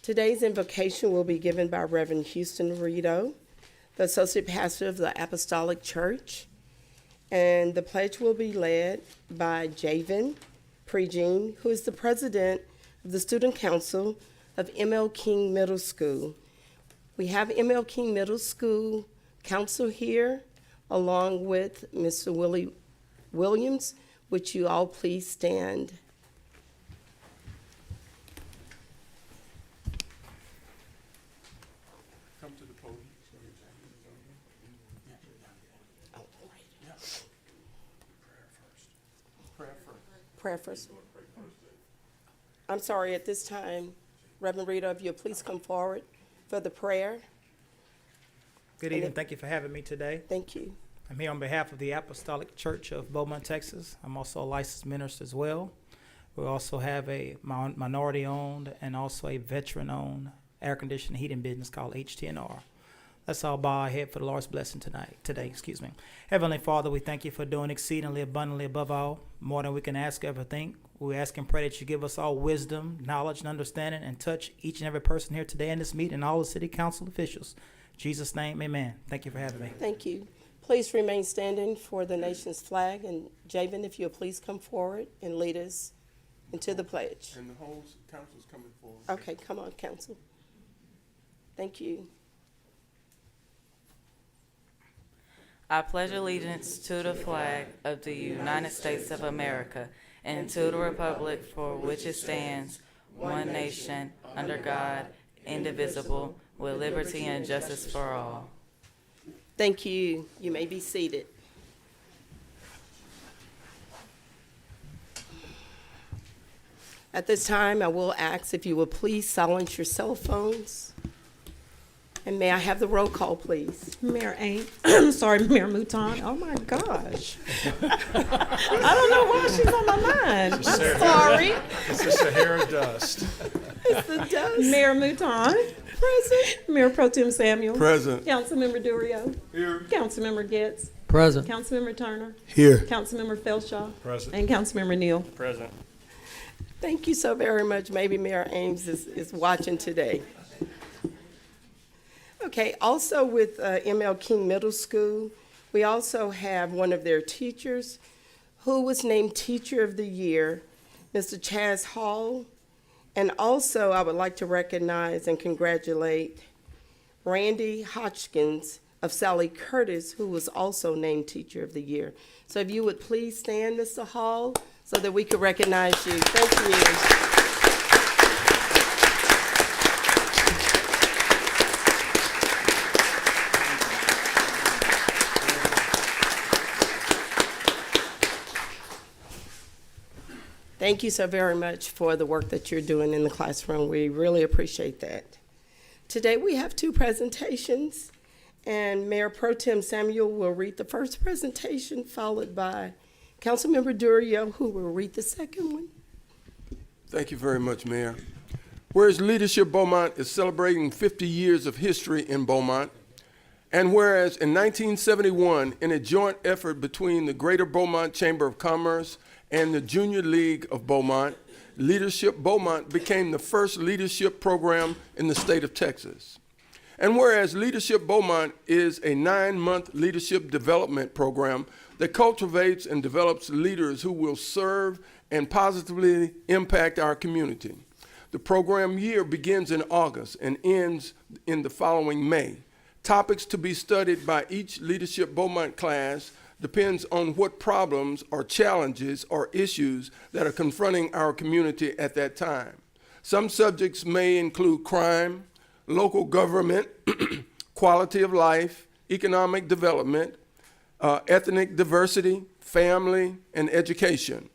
Today's invocation will be given by Reverend Houston Rito, the Associate Pastor of the Apostolic Church, and the pledge will be led by Javen Pregene, who is the President of the Student Council of M.L. King Middle School. We have M.L. King Middle School Council here, along with Mr. Willie Williams. Would you all please stand? Come to the podium. Oh, right. Prayer first. Prayer first. I'm sorry, at this time, Reverend Rita, if you'll please come forward for the prayer. Good evening. Thank you for having me today. Thank you. I'm here on behalf of the Apostolic Church of Beaumont, Texas. I'm also a licensed minister as well. We also have a minority-owned and also a veteran-owned air-conditioned heating business called HTNR. Let's all bow our head for the Lord's blessing today. Heavenly Father, we thank you for doing exceedingly abundantly above all, more than we can ask or ever think. We ask and pray that you give us all wisdom, knowledge, and understanding, and touch each and every person here today in this meeting and all the city council officials. In Jesus' name, amen. Thank you for having me. Thank you. Please remain standing for the nation's flag. And Javen, if you'll please come forward and lead us into the pledge. And the whole council's coming forward. Okay, come on, council. Thank you. I pledge allegiance to the flag of the United States of America and to the republic for which it stands, one nation, under God, indivisible, with liberty and justice for all. Thank you. You may be seated. At this time, I will ask if you will please silence your cell phones. And may I have the roll call, please? Mayor Ames, sorry, Mayor Mouton. Oh my gosh. I don't know why she's on my mind. I'm sorry. It's the Sahara dust. It's the dust. Mayor Mouton. Present. Mayor Pro Tem Samuel. Present. Councilmember Durio. Here. Councilmember Getz. Present. Councilmember Turner. Here. Councilmember Felshaw. Present. And Councilmember Neal. Present. Thank you so very much. Maybe Mayor Ames is watching today. Okay, also with M.L. King Middle School, we also have one of their teachers who was named Teacher of the Year, Mr. Chaz Hall. And also, I would like to recognize and congratulate Randy Hodgkins of Sally Curtis, who was also named Teacher of the Year. So if you would please stand, Mr. Hall, so that we could recognize you. Thank you. Thank you so very much for the work that you're doing in the classroom. We really appreciate that. Today we have two presentations, and Mayor Pro Tem Samuel will read the first presentation, followed by Councilmember Durio, who will read the second one. Thank you very much, Mayor. Whereas Leadership Beaumont is celebrating 50 years of history in Beaumont, and whereas in 1971, in a joint effort between the Greater Beaumont Chamber of Commerce and the Junior League of Beaumont, Leadership Beaumont became the first leadership program in the state of Texas. And whereas Leadership Beaumont is a 9-month leadership development program that cultivates and develops leaders who will serve and positively impact our community. The program year begins in August and ends in the following May. Topics to be studied by each Leadership Beaumont class depends on what problems or challenges or issues that are confronting our community at that time. Some subjects may include crime, local government, quality of life, economic development, ethnic diversity, family, and education.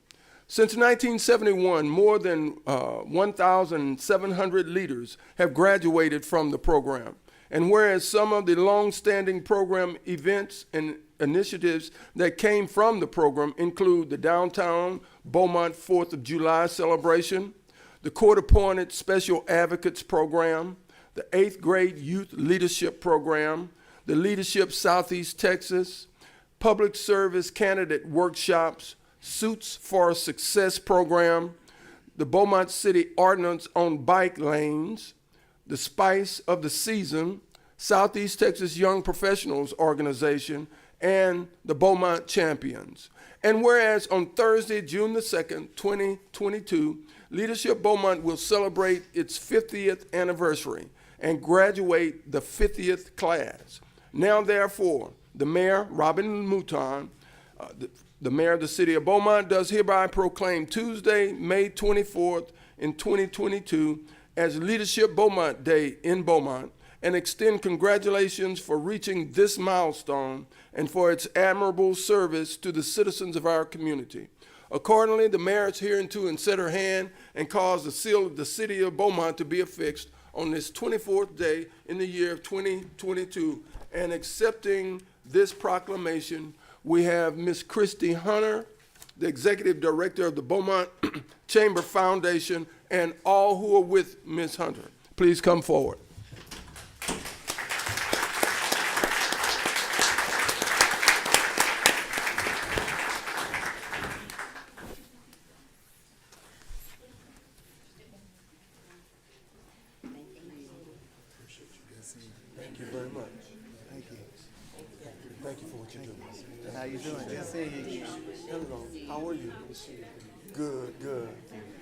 Since 1971, more than 1,700 leaders have graduated from the program. And whereas some of the long-standing program events and initiatives that came from the program include the Downtown Beaumont 4th of July celebration, the Court-Appointed Special Advocates Program, the 8th Grade Youth Leadership Program, the Leadership Southeast Texas, Public Service Candidate Workshops, Suits for Success Program, the Beaumont City Ordinance on Bike Lanes, the Spice of the Season, Southeast Texas Young Professionals Organization, and the Beaumont Champions. And whereas on Thursday, June the 2nd, 2022, Leadership Beaumont will celebrate its 50th anniversary and graduate the 50th class. Now, therefore, the Mayor, Robin Mouton, the Mayor of the City of Beaumont, does hereby proclaim Tuesday, May 24th, in 2022 as Leadership Beaumont Day in Beaumont, and extend congratulations for reaching this milestone and for its admirable service to the citizens of our community. Accordingly, the mayor is hereunto and set her hand and cause the seal of the City of Beaumont to be affixed on this 24th day in the year of 2022. And accepting this proclamation, we have Ms. Christy Hunter, the Executive Director of the Beaumont Chamber Foundation, and all who are with Ms. Hunter. Please come forward. Thank you very much. Thank you. Thank you for what you're doing. How you doing? Good seeing you. Hello, how are you? Good, good.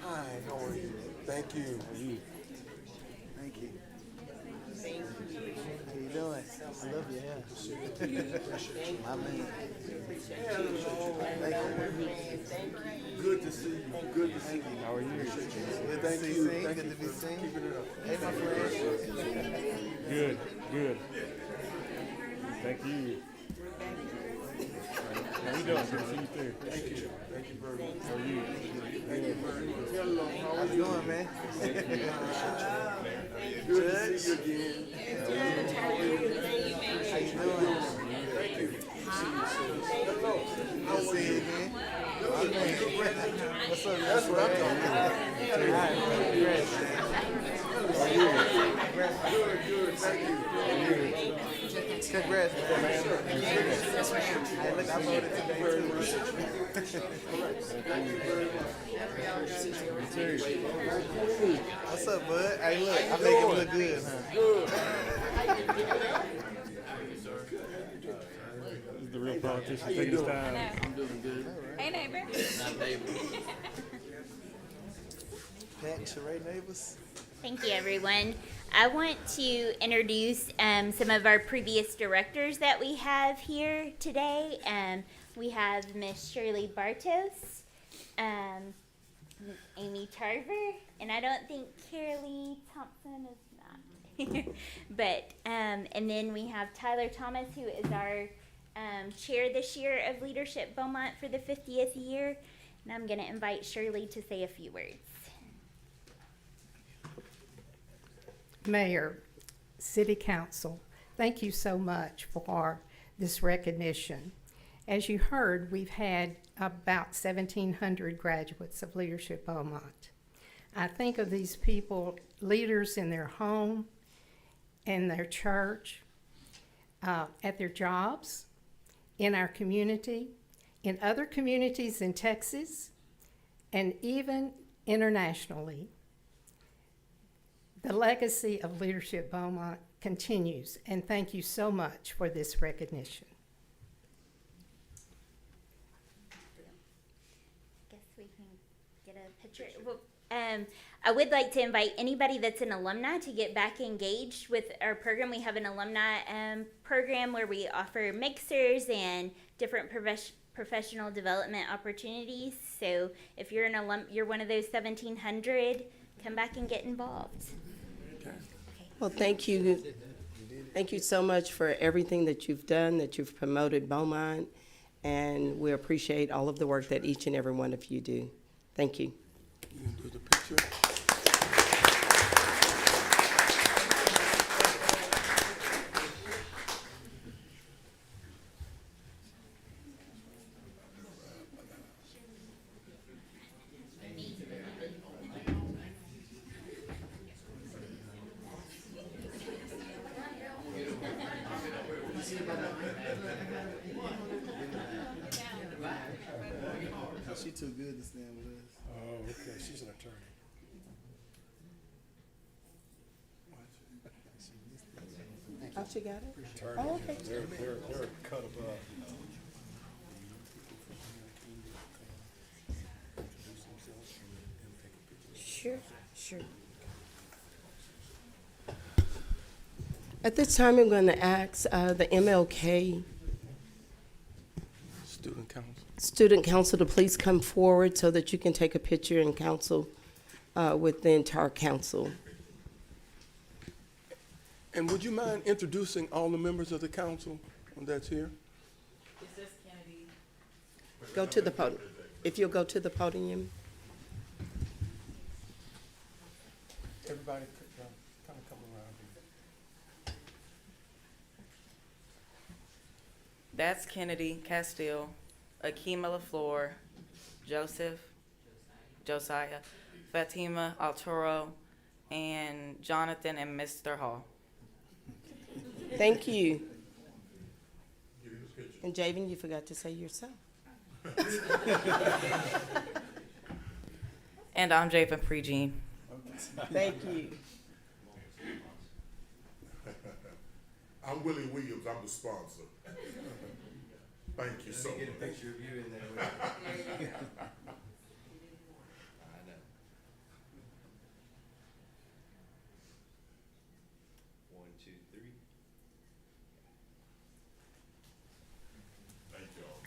Hi, how are you? Thank you. Thank you. How you doing? I love your hair. My man. Thank you. Good to see you. Good to see you. How are you? Good to Thank see you. you. Thank Good you to be for seen. keeping it up. Hey, my friend. Good, good. Thank you. How you doing? Good to see you too. Thank you. Thank you very much. How are you? Thank you very much. Hello, how How are you you? doing, man? Good to see you again. How you doing? Thank you. Hello. Good to see you again. My man. What's up? That's what I'm talking about. Good, good. Thank you. Congrats, man. Hey, look, I voted today, too. What's up, bud? Hey, look, I make it look good, huh? This is the real politician taking his time. Hey, neighbor. Pat and Sheree neighbors. Thank you, everyone. I want to introduce some of our previous directors that we have here today. We have Miss Shirley Bartos, Amy Tarver, and I don't think Carolee Thompson is not here. But, and then we have Tyler Thomas, who is our chair this year of Leadership Beaumont for the 50th year. And I'm going to invite Shirley to say a few words. Mayor, City Council, thank you so much for this recognition. As you heard, we've had about 1,700 graduates of Leadership Beaumont. I think of these people, leaders in their home, in their church, at their jobs, in our community, in other communities in Texas, and even internationally. The legacy of Leadership Beaumont continues, and thank you so much for this recognition. Guess we can get a picture. Well, I would like to invite anybody that's an alumni to get back engaged with our program. We have an alumni program where we offer mixers and different professional development opportunities. So if you're an you're one of those 1,700, come back and get involved. Well, thank you. Thank you so much for everything that you've done, that you've promoted Beaumont, and we appreciate all of the work that each and every one of you do. Thank you. You can do the picture. She too good to stand with us. Oh, okay. She's an attorney. Watch. Tasha got it? Oh, okay. They're cut above. Sure, sure. At this time, I'm going to ask the MLK Student Council. Student Council to please come forward so that you can take a picture in council with the entire council. And would you mind introducing all the members of the council that's here? Is this Kennedy? Go to the podium. If you'll go to the podium. Everybody kind of come around here. That's Kennedy Castile, Akima LaFleur, Josiah, Fatima Alturo, and Jonathan and Mr. Hall. Thank you. And Javen, you forgot to say yourself. And I'm Javen Prejean. Thank you. I'm Willie Williams. I'm the sponsor. Thank you so much. Get a picture of you in there. I know. 1, 2, 3. Thank y'all.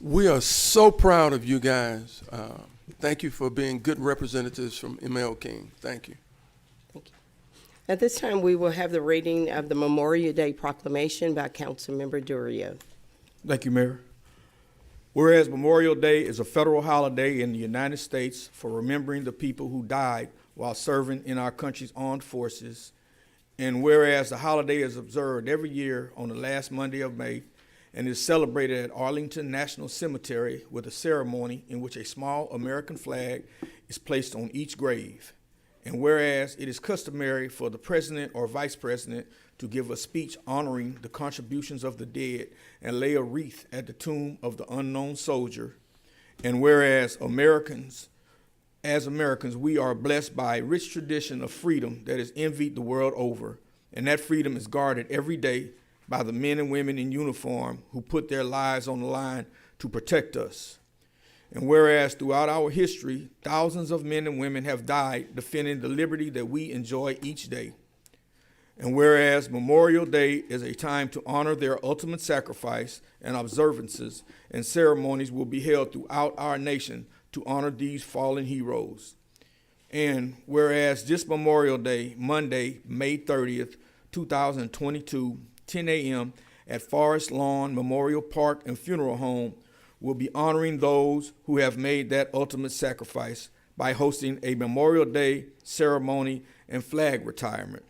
We are so proud of you guys. Thank you for being good representatives from MLK. Thank you. Thank you. At this time, we will have the reading of the Memorial Day proclamation by Councilmember Durio. Thank you, Mayor. Whereas Memorial Day is a federal holiday in the United States for remembering the people who died while serving in our country's armed forces, and whereas the holiday is observed every year on the last Monday of May and is celebrated at Arlington National Cemetery with a ceremony in which a small American flag is placed on each grave. And whereas it is customary for the president or vice president to give a speech honoring the contributions of the dead and lay a wreath at the tomb of the unknown soldier. And whereas as Americans, we are blessed by a rich tradition of freedom that is envied the world over. And that freedom is guarded every day by the men and women in uniform who put their lives on the line to protect us. And whereas throughout our history, thousands of men and women have died defending the liberty that we enjoy each day. And whereas Memorial Day is a time to honor their ultimate sacrifice, and observances and ceremonies will be held throughout our nation to honor these fallen heroes. And whereas this Memorial Day, Monday, May 30th, 2022, 10 a.m. at Forest Lawn Memorial Park and Funeral Home, will be honoring those who have made that ultimate sacrifice by hosting a Memorial Day ceremony and flag retirement.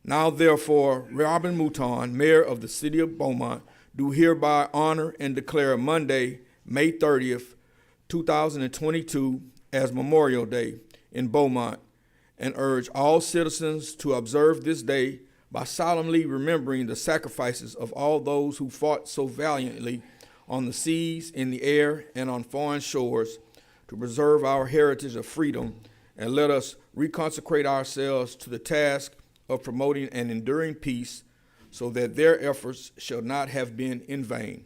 Now, therefore, Robin Mouton, Mayor of the City of Beaumont, do hereby honor and declare Monday, May 30th, 2022 as Memorial Day in Beaumont, and urge all citizens to observe this day by solemnly remembering the sacrifices of all those who fought so valiantly on the seas, in the air, and on foreign shores to preserve our heritage of freedom, and let us reconsecrate ourselves to the task of promoting an enduring peace so that their efforts shall not have been in vain.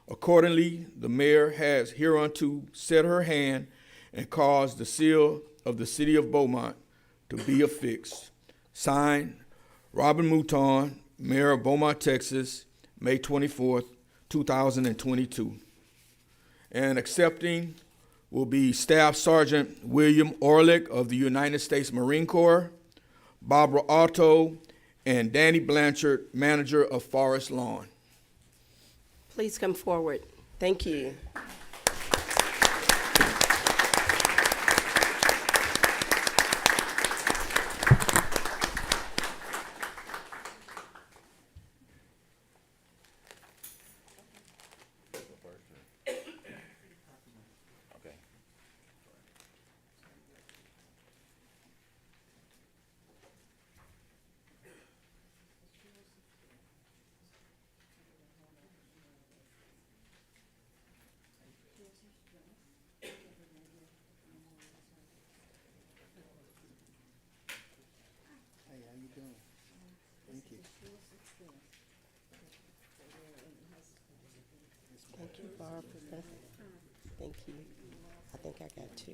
Accordingly, the mayor has hereunto set her hand and caused the seal of the City of Beaumont to be affixed. Signed, Robin Mouton, Mayor of Beaumont, Texas, May 24th, 2022. And accepting will be Staff Sergeant William Orlick of the United States Marine Corps, Barbara Otto, and Danny Blanchard, Manager of Forest Lawn. Please come forward. Thank you. Thank you, Barbara. Thank you. I think I got two.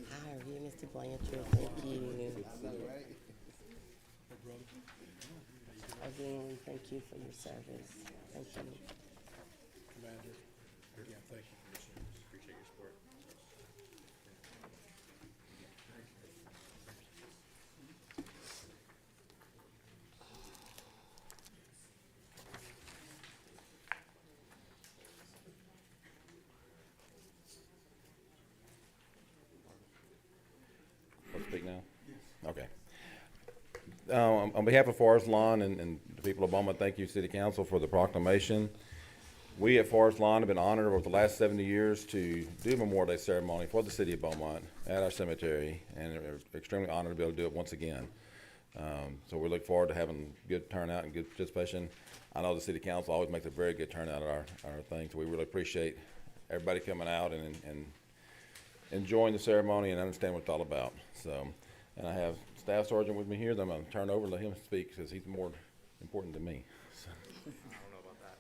How are you, Mr. Blanchard? Thank you. Again, thank you for your service. Thank you. Speak now? Okay. On behalf of Forest Lawn and the people of Beaumont, thank you, City Council, for the proclamation. We at Forest Lawn have been honored over the last 70 years to do a Memorial Day ceremony for the City of Beaumont at our cemetery, and we're extremely honored to be able to do it once again. So we look forward to having good turnout and good participation. I know the City Council always makes a very good turnout at our thing, so we really appreciate everybody coming out and enjoying the ceremony and understand what it's all about. So, and I have Staff Sergeant with me here that I'm going to turn over and let him speak because he's more important than me. So. I don't know about that.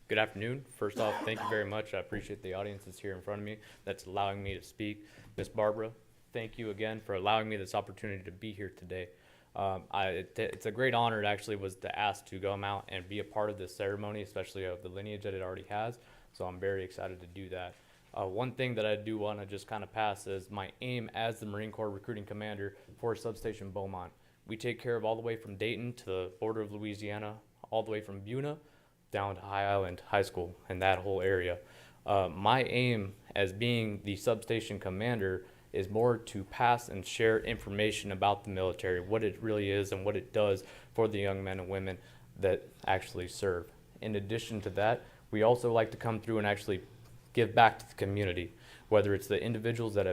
Good afternoon. First off, thank you very much. I appreciate the audience that's here in front of me that's allowing me to speak. Miss Barbara, thank you again for allowing me this opportunity to be here today. It's a great honor, actually, was to ask to come out and be a part of this ceremony, especially of the lineage that it already has. So I'm very excited to do that. One thing that I do want to just kind of pass is my aim as the Marine Corps Recruiting Commander for Substation Beaumont. We take care of all the way from Dayton to the border of Louisiana, all the way from Buna down to High Island High School and that whole area. My aim as being the substation commander is more to pass and share information about the military, what it really is and what it does for the young men and women that actually serve. In addition to that, we also like to come through and actually give back to the community, whether it's the individuals that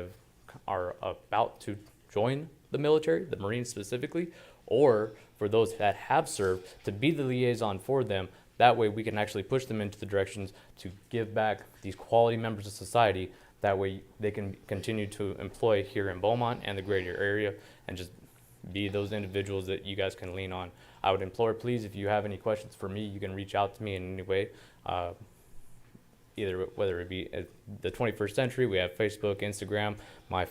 are about to join the military, the Marines specifically, or for those that have served, to be the liaison for them. That way we can actually push them into the directions to give back these quality members of society. That way they can continue to employ here in Beaumont and the greater area and just be those individuals that you guys can lean on. I would implore, please, if you have any questions for me, you can reach out to me in any way. Either whether it be the 21st century, we have Facebook, Instagram, my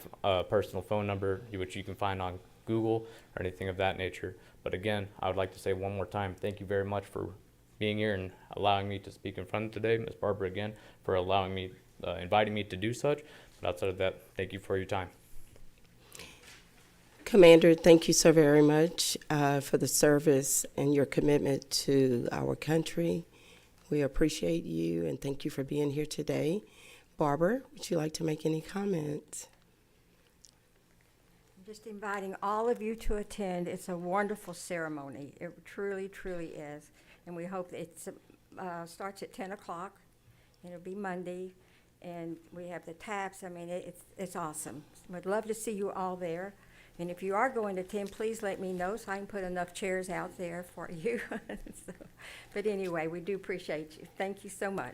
personal phone number, which you can find on Google or anything of that nature. But again, I would like to say one more time, thank you very much for being here and allowing me to speak in front of today. Ms. Barbara, again, for allowing me, inviting me to do such. But outside of that, thank you for your time. Commander, thank you so very much for the service and your commitment to our country. We appreciate you and thank you for being here today. Barbara, would you like to make any comments? Just inviting all of you to attend. It's a wonderful ceremony. It truly, truly is. And we hope it starts at 10 o'clock. It'll be Monday. And we have the taps. I mean, it's awesome. We'd love to see you all there. And if you are going to attend, please let me know so I can put enough chairs out there for you. But anyway, we do appreciate you. Thank you so much.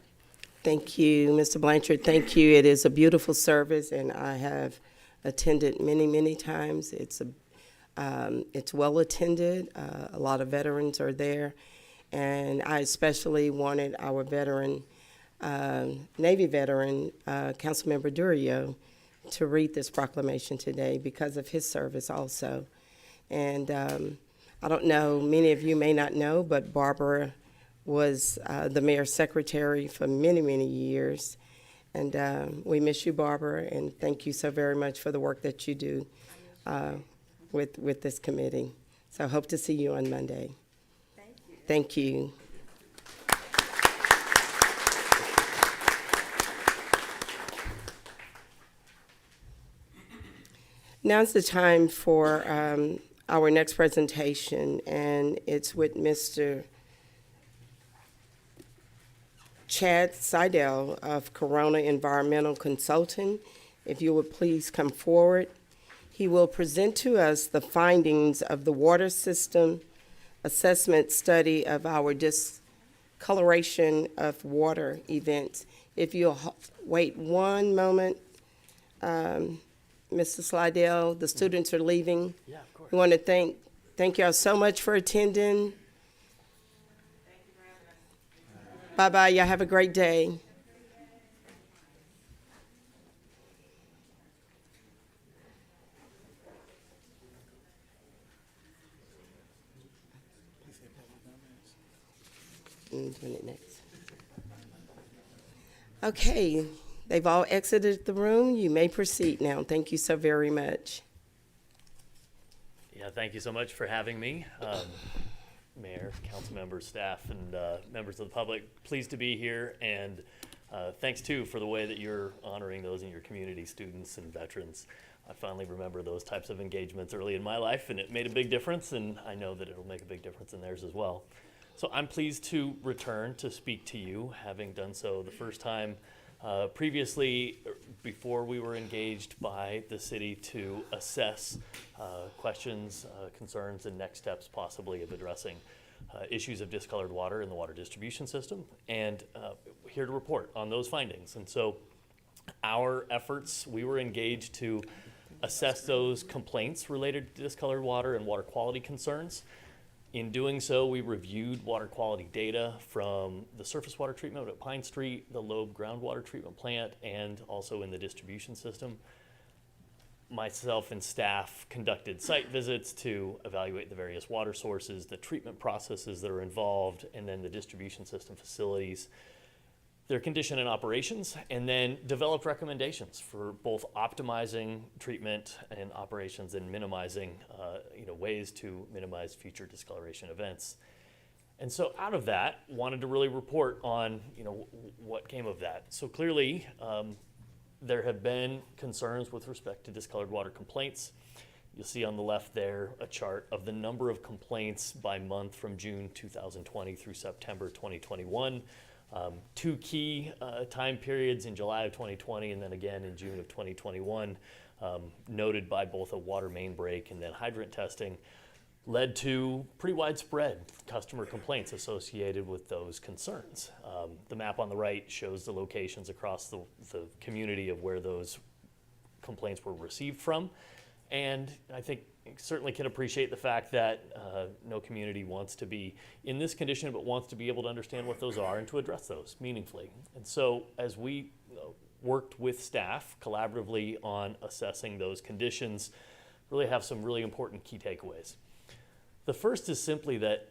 Thank you, Mr. Blanchard. Thank you. It is a beautiful service, and I have attended many, many times. It's well attended. A lot of veterans are there, and I especially wanted our veteran, Navy veteran, Councilmember Durio, to read this proclamation today because of his service also. And I don't know, many of you may not know, but Barbara was the mayor's secretary for many, many years. And we miss you, Barbara, and thank you so very much for the work that you do with this committee. So I hope to see you on Monday. Thank you. Now's the time for our next presentation, and it's with Mr. Chad Seidel of Corona Environmental Consulting. If you would please come forward. He will present to us the findings of the water system assessment study of our discoloration of water events. If you'll wait one moment, Mr. Slidell. The students are leaving. Yeah, of course. We want to thank y'all so much for attending. Bye-bye. Y'all have a great day. Doing it next. Okay, they've all exited the room. You may proceed now. Thank you so very much. Yeah, thank you so much for having me. Mayor, council members, staff, and members of the public, pleased to be here. And thanks too for the way that you're honoring those in your community, students and veterans. I finally remember those types of engagements early in my life, and it made a big difference, and I know that it'll make a big difference in theirs as well. So I'm pleased to return to speak to you, having done so the first time previously, before we were engaged by the city to assess questions, concerns, and next steps possibly of addressing issues of discolored water in the water distribution system, and here to report on those findings. And so our efforts, we were engaged to assess those complaints related to discolored water and water quality concerns. In doing so, we reviewed water quality data from the surface water treatment at Pine Street, the Loeb groundwater treatment plant, and also in the distribution system. Myself and staff conducted site visits to evaluate the various water sources, the treatment processes that are involved, and then the distribution system facilities, their condition and operations, and then developed recommendations for both optimizing treatment and operations and minimizing ways to minimize future discoloration events. And so out of that, wanted to really report on what came of that. So clearly, there have been concerns with respect to discolored water complaints. You'll see on the left there a chart of the number of complaints by month from June 2020 through September 2021. Two key time periods in July of 2020 and then again in June of 2021, noted by both a water main break and then hydrant testing, led to pretty widespread customer complaints associated with those concerns. The map on the right shows the locations across the community of where those complaints were received from. And I think certainly can appreciate the fact that no community wants to be in this condition, but wants to be able to understand what those are and to address those meaningfully. And so as we worked with staff collaboratively on assessing those conditions, really have some really important key takeaways. The first is simply that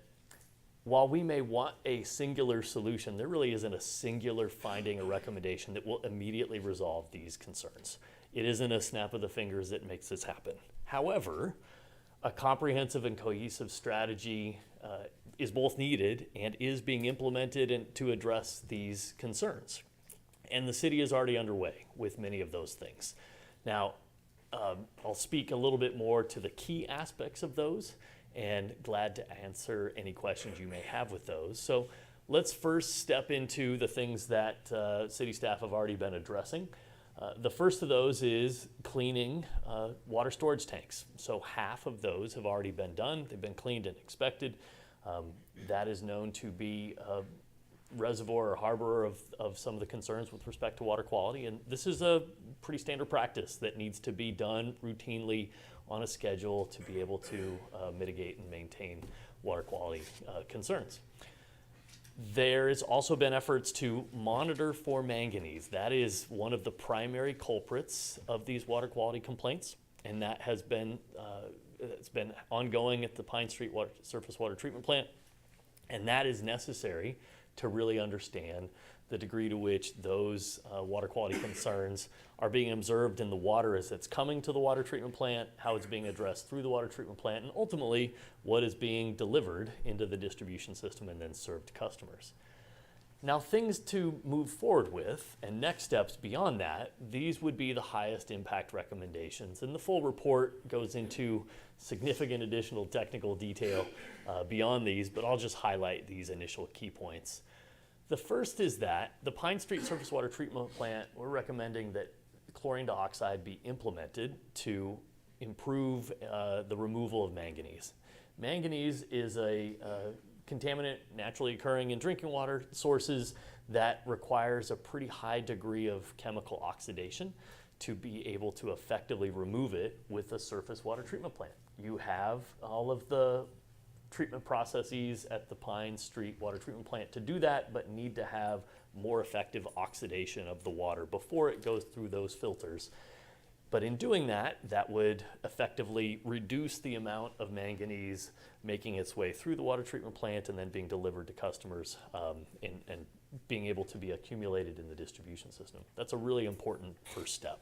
while we may want a singular solution, there really isn't a singular finding or recommendation that will immediately resolve these concerns. It isn't a snap of the fingers that makes this happen. However, a comprehensive and cohesive strategy is both needed and is being implemented to address these concerns. And the city is already underway with many of those things. Now, I'll speak a little bit more to the key aspects of those, and glad to answer any questions you may have with those. So let's first step into the things that city staff have already been addressing. The first of those is cleaning water storage tanks. So half of those have already been done. They've been cleaned and inspected. That is known to be a reservoir or harborer of some of the concerns with respect to water quality. And this is a pretty standard practice that needs to be done routinely on a schedule to be able to mitigate and maintain water quality concerns. There has also been efforts to monitor for manganese. That is one of the primary culprits of these water quality complaints, and that has been it's been ongoing at the Pine Street surface water treatment plant, and that is necessary to really understand the degree to which those water quality concerns are being observed in the water as it's coming to the water treatment plant, how it's being addressed through the water treatment plant, and ultimately what is being delivered into the distribution system and then served to customers. Now, things to move forward with and next steps beyond that, these would be the highest impact recommendations. And the full report goes into significant additional technical detail beyond these, but I'll just highlight these initial key points. The first is that the Pine Street surface water treatment plant, we're recommending that chlorine dioxide be implemented to improve the removal of manganese. Manganese is a contaminant naturally occurring in drinking water sources that requires a pretty high degree of chemical oxidation to be able to effectively remove it with a surface water treatment plant. You have all of the treatment processes at the Pine Street Water Treatment Plant to do that, but need to have more effective oxidation of the water before it goes through those filters. But in doing that, that would effectively reduce the amount of manganese making its way through the water treatment plant and then being delivered to customers and being able to be accumulated in the distribution system. That's a really important first step.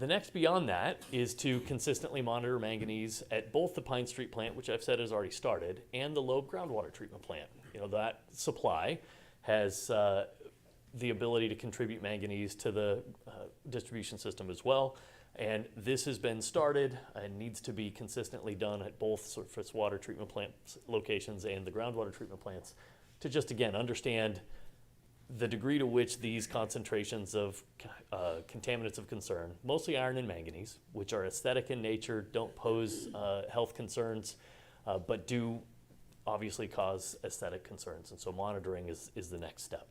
The next beyond that is to consistently monitor manganese at both the Pine Street plant, which I've said has already started, and the Loeb groundwater treatment plant. You know, that supply has the ability to contribute manganese to the distribution system as well. And this has been started and needs to be consistently done at both surface water treatment plant locations and the groundwater treatment plants to just, again, understand the degree to which these concentrations of contaminants of concern, mostly iron and manganese, which are aesthetic in nature, don't pose health concerns, but do obviously cause aesthetic concerns. And so monitoring is the next step.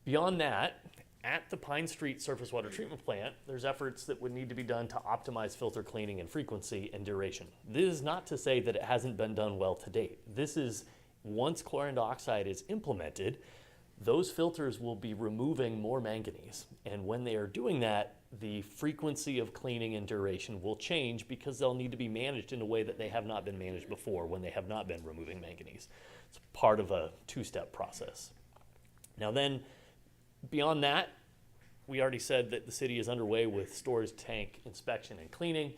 Beyond that, at the Pine Street surface water treatment plant, there's efforts that would need to be done to optimize filter cleaning and frequency and duration. This is not to say that it hasn't been done well to date. This is, once chlorine dioxide is implemented, those filters will be removing more manganese. And when they are doing that, the frequency of cleaning and duration will change because they'll need to be managed in a way that they have not been managed before when they have not been removing manganese. It's part of a two-step process. Now then, beyond that, we already said that the city is underway with storage tank inspection and cleaning.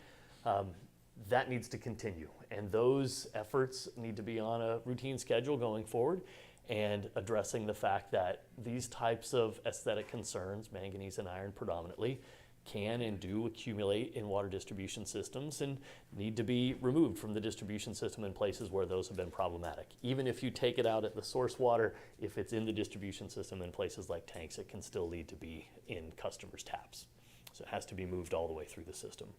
That needs to continue. And those efforts need to be on a routine schedule going forward and addressing the fact that these types of aesthetic concerns, manganese and iron predominantly, can and do accumulate in water distribution systems and need to be removed from the distribution system in places where those have been problematic. Even if you take it out at the source water, if it's in the distribution system in places like tanks, it can still lead to be in customers' taps. So it has to be moved all the way through the system.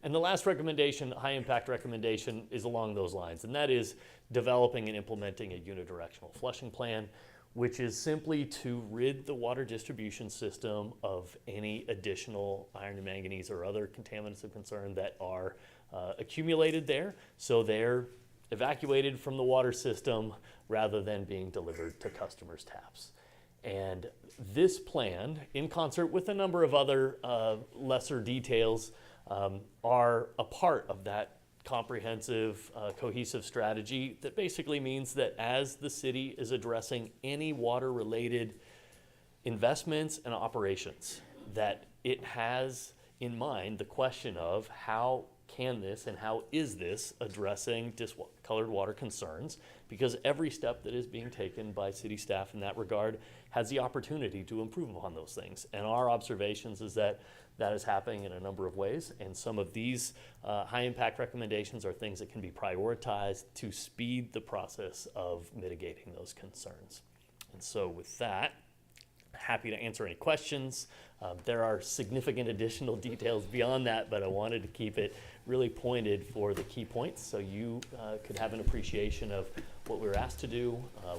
And the last recommendation, high impact recommendation, is along those lines, and that is developing and implementing a unidirectional flushing plan, which is simply to rid the water distribution system of any additional iron and manganese or other contaminants of concern that are accumulated there, so they're evacuated from the water system rather than being delivered to customers' taps. And this plan, in concert with a number of other lesser details, are a part of that comprehensive, cohesive strategy that basically means that as the city is addressing any water-related investments and operations, that it has in mind the question of how can this and how is this addressing discolored water concerns, because every step that is being taken by city staff in that regard has the opportunity to improve upon those things. And our observations is that that is happening in a number of ways, and some of these high impact recommendations are things that can be prioritized to speed the process of mitigating those concerns. And so with that, happy to answer any questions. There are significant additional details beyond that, but I wanted to keep it really pointed for the key points so you could have an appreciation of what we were asked to do,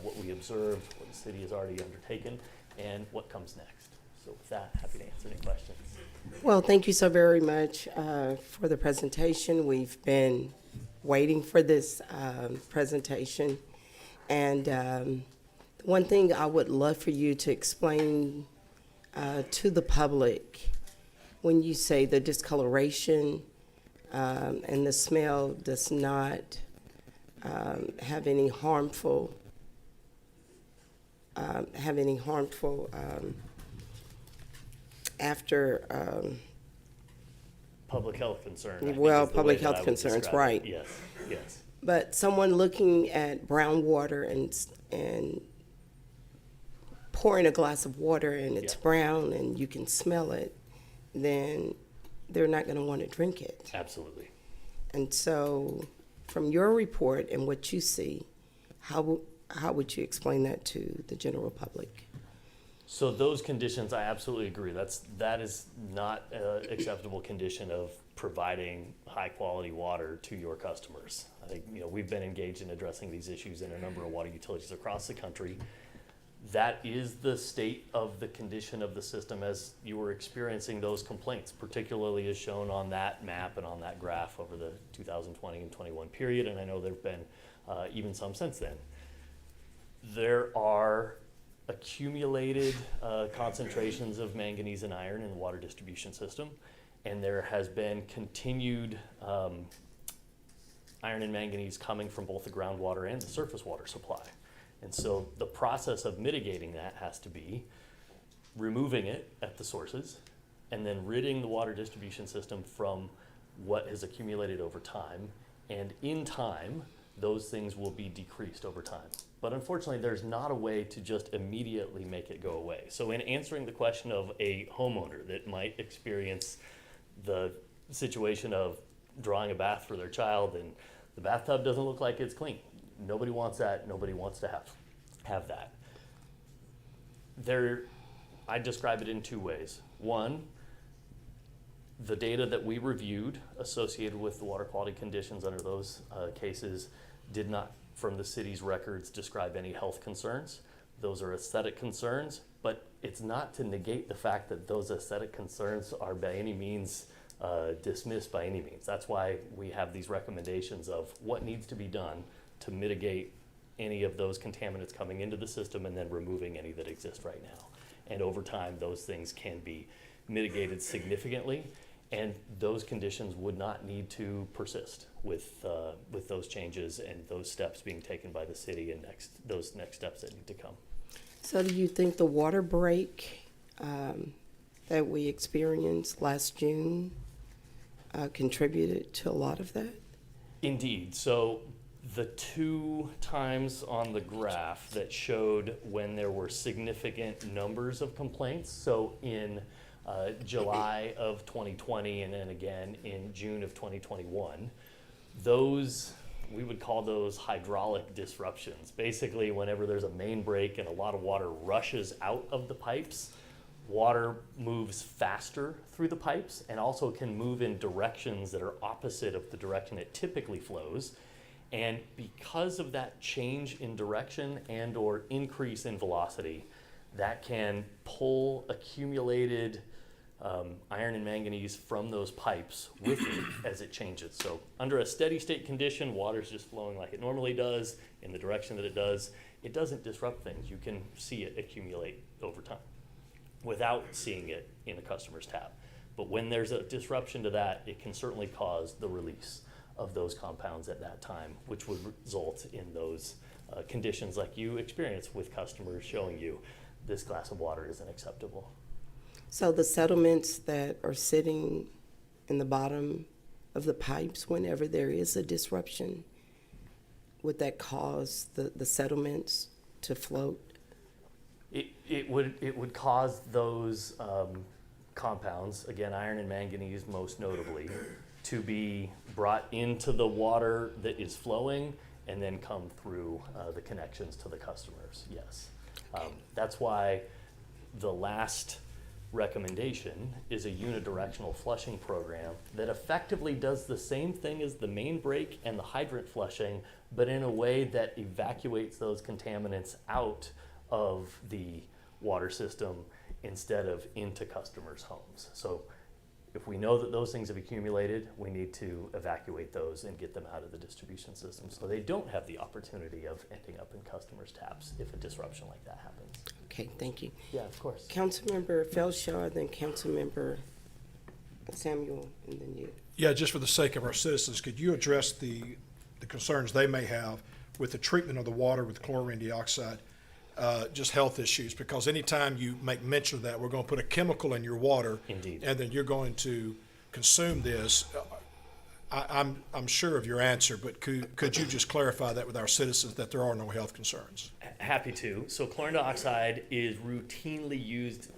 what we observed, what the city has already undertaken, and what comes next. So with that, happy to answer any questions. Well, thank you so very much for the presentation. We've been waiting for this presentation. And one thing I would love for you to explain to the public, when you say the discoloration and the smell does not have any harmful after public health concern. I think well, is the public way that I health would concerns, describe it. right? Yes, yes. But someone looking at brown water and pouring a glass of water and it's brown and you can smell it, then they're not going to want to drink it. Absolutely. And so, from your report and what you see, how would you explain that to the general public? So those conditions, I absolutely agree. That is not an acceptable condition of providing high quality water to your customers. I think we've been engaged in addressing these issues in a number of water utilities across the country. that is the state of the condition of the system as you were experiencing those complaints, particularly as shown on that map and on that graph over the 2020 and 21 period, and I know there have been even some since then. There are accumulated concentrations of manganese and iron in the water distribution system, and there has been continued iron and manganese coming from both the groundwater and the surface water supply. And so the process of mitigating that has to be removing it at the sources and then ridding the water distribution system from what has accumulated over time. And in time, those things will be decreased over time. But unfortunately, there's not a way to just immediately make it go away. So in answering the question of a homeowner that might experience the situation of drawing a bath for their child and the bathtub doesn't look like it's clean. Nobody wants that. Nobody wants to have that. I describe it in two ways. One, the data that we reviewed associated with the water quality conditions under those cases did not, from the city's records, describe any health concerns. Those are aesthetic concerns, but it's not to negate the fact that those aesthetic concerns are by any means dismissed by any means. That's why we have these recommendations of what needs to be done to mitigate any of those contaminants coming into the system and then removing any that exist right now. And over time, those things can be mitigated significantly, and those conditions would not need to persist with those changes and those steps being taken by the city and those next steps that need to come. So do you think the water break that we experienced last June contributed to a lot of that? Indeed. So the two times on the graph that showed when there were significant numbers of complaints, so in July of 2020 and then again in June of 2021, those, we would call those hydraulic disruptions. Basically, whenever there's a main break and a lot of water rushes out of the pipes, water moves faster through the pipes and also can move in directions that are opposite of the direction it typically flows. And because of that change in direction and or increase in velocity, that can pull accumulated iron and manganese from those pipes with it as it changes. So under a steady state condition, water's just flowing like it normally does in the direction that it does. It doesn't disrupt things. You can see it accumulate over time without seeing it in a customer's tap. But when there's a disruption to that, it can certainly cause the release of those compounds at that time, which would result in those conditions like you experience with customers showing you this glass of water isn't acceptable. So the settlements that are sitting in the bottom of the pipes, whenever there is a disruption, would that cause the settlements to float? It would cause those compounds, again, iron and manganese most notably, to be brought into the water that is flowing and then come through the connections to the customers, yes. That's why the last recommendation is a unidirectional flushing program that effectively does the same thing as the main break and the hydrant flushing, but in a way that evacuates those contaminants out of the water system instead of into customers' homes. So if we know that those things have accumulated, we need to evacuate those and get them out of the distribution system so they don't have the opportunity of ending up in customers' taps if a disruption like that happens. Okay, thank you. Yeah, of course. Councilmember Felshaw, then Councilmember Samuel, and then you. Yeah, just for the sake of our citizens, could you address the concerns they may have with the treatment of the water with chlorine dioxide, just health issues? Because anytime you make mention of that, we're going to put a chemical in your water. Indeed. And then you're going to consume this. I'm sure of your answer, but could you just clarify that with our citizens that there are no health concerns? Happy to. So chlorine dioxide is routinely used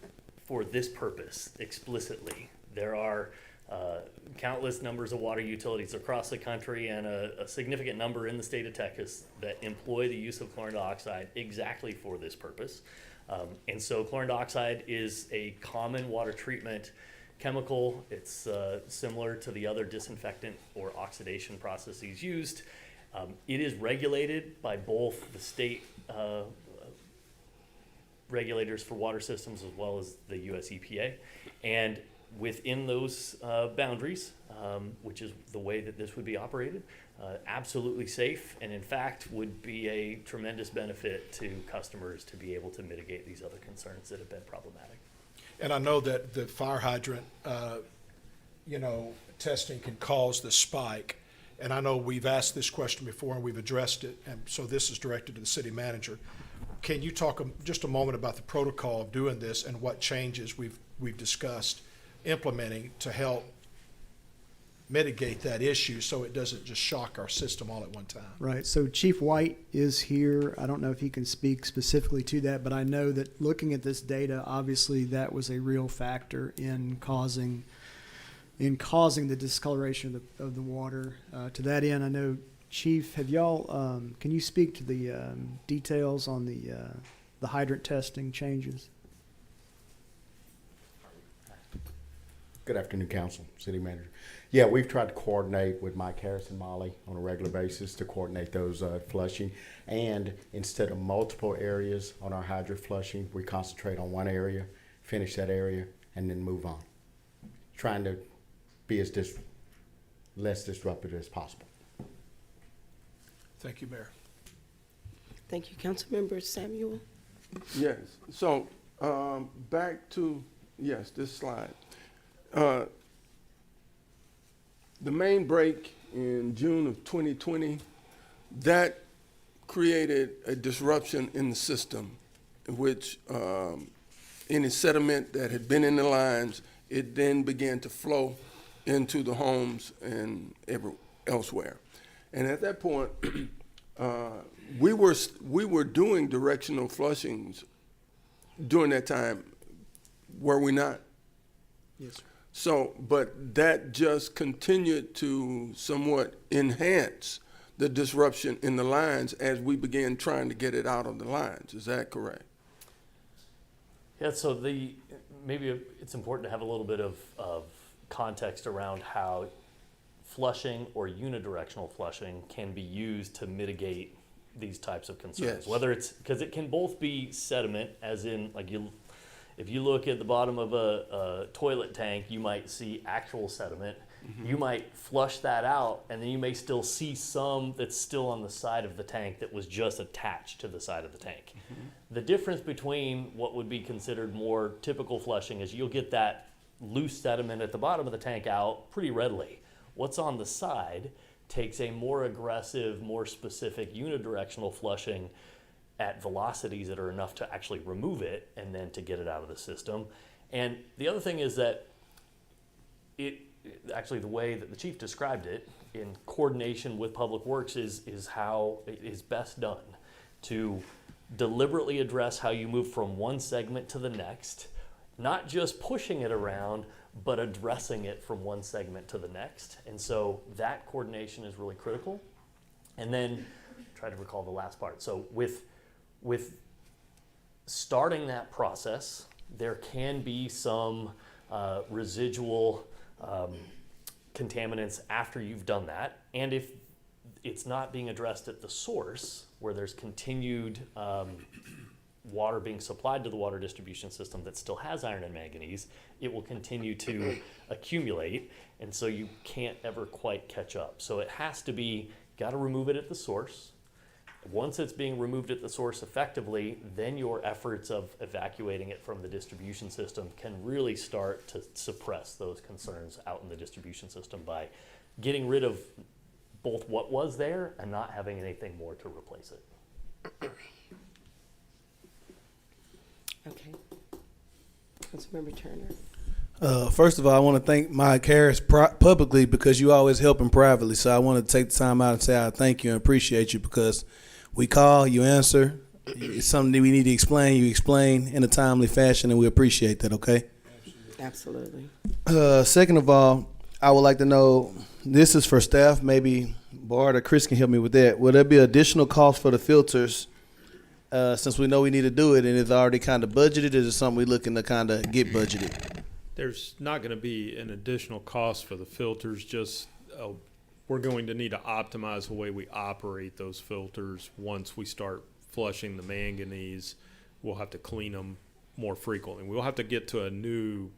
for this purpose explicitly. There are countless numbers of water utilities across the country and a significant number in the state of Texas that employ the use of chlorine dioxide exactly for this purpose. And so chlorine dioxide is a common water treatment chemical. It's similar to the other disinfectant or oxidation processes used. It is regulated by both the state regulators for water systems as well as the US EPA. And within those boundaries, which is the way that this would be operated, absolutely safe, and in fact would be a tremendous benefit to customers to be able to mitigate these other concerns that have been problematic. And I know that the fire hydrant, testing can cause the spike. And I know we've asked this question before and we've addressed it, and so this is directed to the city manager. Can you talk just a moment about the protocol of doing this and what changes we've discussed implementing to help mitigate that issue so it doesn't just shock our system all at one time? Right. So Chief White is here. I don't know if he can speak specifically to that, but I know that looking at this data, obviously that was a real factor in causing the discoloration of the water. To that end, I know, Chief, have y'all, can you speak to the details on the hydrant testing changes? Good afternoon, Council, City Manager. Yeah, we've tried to coordinate with Mike Harris and Molly on a regular basis to coordinate those flushing. And instead of multiple areas on our hydrant flushing, we concentrate on one area, finish that area, and then move on. Trying to be as less disruptive as possible. Thank you, Mayor. Thank you, Councilmember Samuel. Yes, so back to, yes, this slide. The main break in June of 2020, that created a disruption in the system, which any sediment that had been in the lines, it then began to flow into the homes and elsewhere. And at that point, we were doing directional flushings during that time, were we not? Yes, sir. So, but that just continued to somewhat enhance the disruption in the lines as we began trying to get it out of the lines. Is that correct? Yeah, so maybe it's important to have a little bit of context around how flushing or unidirectional flushing can be used to mitigate these types of concerns. Yes. Whether it's, because it can both be sediment, as in if you look at the bottom of a toilet tank, you might see actual sediment. Mm-hmm. You might flush that out, and then you may still see some that's still on the side of the tank that was just attached to the side of the tank. Mm-hmm. The difference between what would be considered more typical flushing is you'll get that loose sediment at the bottom of the tank out pretty readily. What's on the side takes a more aggressive, more specific unidirectional flushing at velocities that are enough to actually remove it and then to get it out of the system. And the other thing is that actually the way that the chief described it in coordination with Public Works is how it is best done, to deliberately address how you move from one segment to the next, not just pushing it around, but addressing it from one segment to the next. And so that coordination is really critical. And then try to recall the last part. So with starting that process, there can be some residual contaminants after you've done that. And if it's not being addressed at the source, where there's continued water being supplied to the water distribution system that still has iron and manganese, it will continue to accumulate, and so you can't ever quite catch up. So it has to be, got to remove it at the source. Once it's being removed at the source effectively, then your efforts of evacuating it from the distribution system can really start to suppress those concerns out in the distribution system by getting rid of both what was there and not having anything more to replace it. Okay. Councilmember Turner. First of all, I want to thank Mike Harris publicly because you always help him privately. So I want to take the time out and say I thank you and appreciate you, because we call, you answer. It's something that we need to explain. You explain in a timely fashion, and we appreciate that, okay? Absolutely. Second of all, I would like to know, this is for staff, maybe Bart or Chris can help me with that. Will there be additional cost for the filters since we know we need to do it and it's already kind of budgeted? Is it something we're looking to kind of get budgeted? There's not going to be an additional cost for the filters, just we're going to need to optimize the way we operate those filters once we start flushing the manganese. we'll have to clean them more frequently. We'll have to get to a new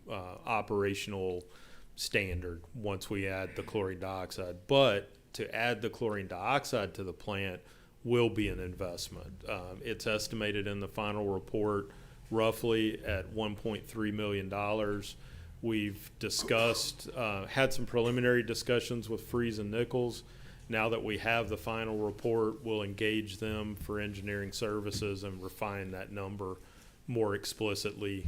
operational standard once we add the chlorine dioxide. But to add the chlorine dioxide to the plant will be an investment. It's estimated in the final report roughly at $1.3 million. We've discussed, had some preliminary discussions with Freeze and Nichols. Now that we have the final report, we'll engage them for engineering services and refine that number more explicitly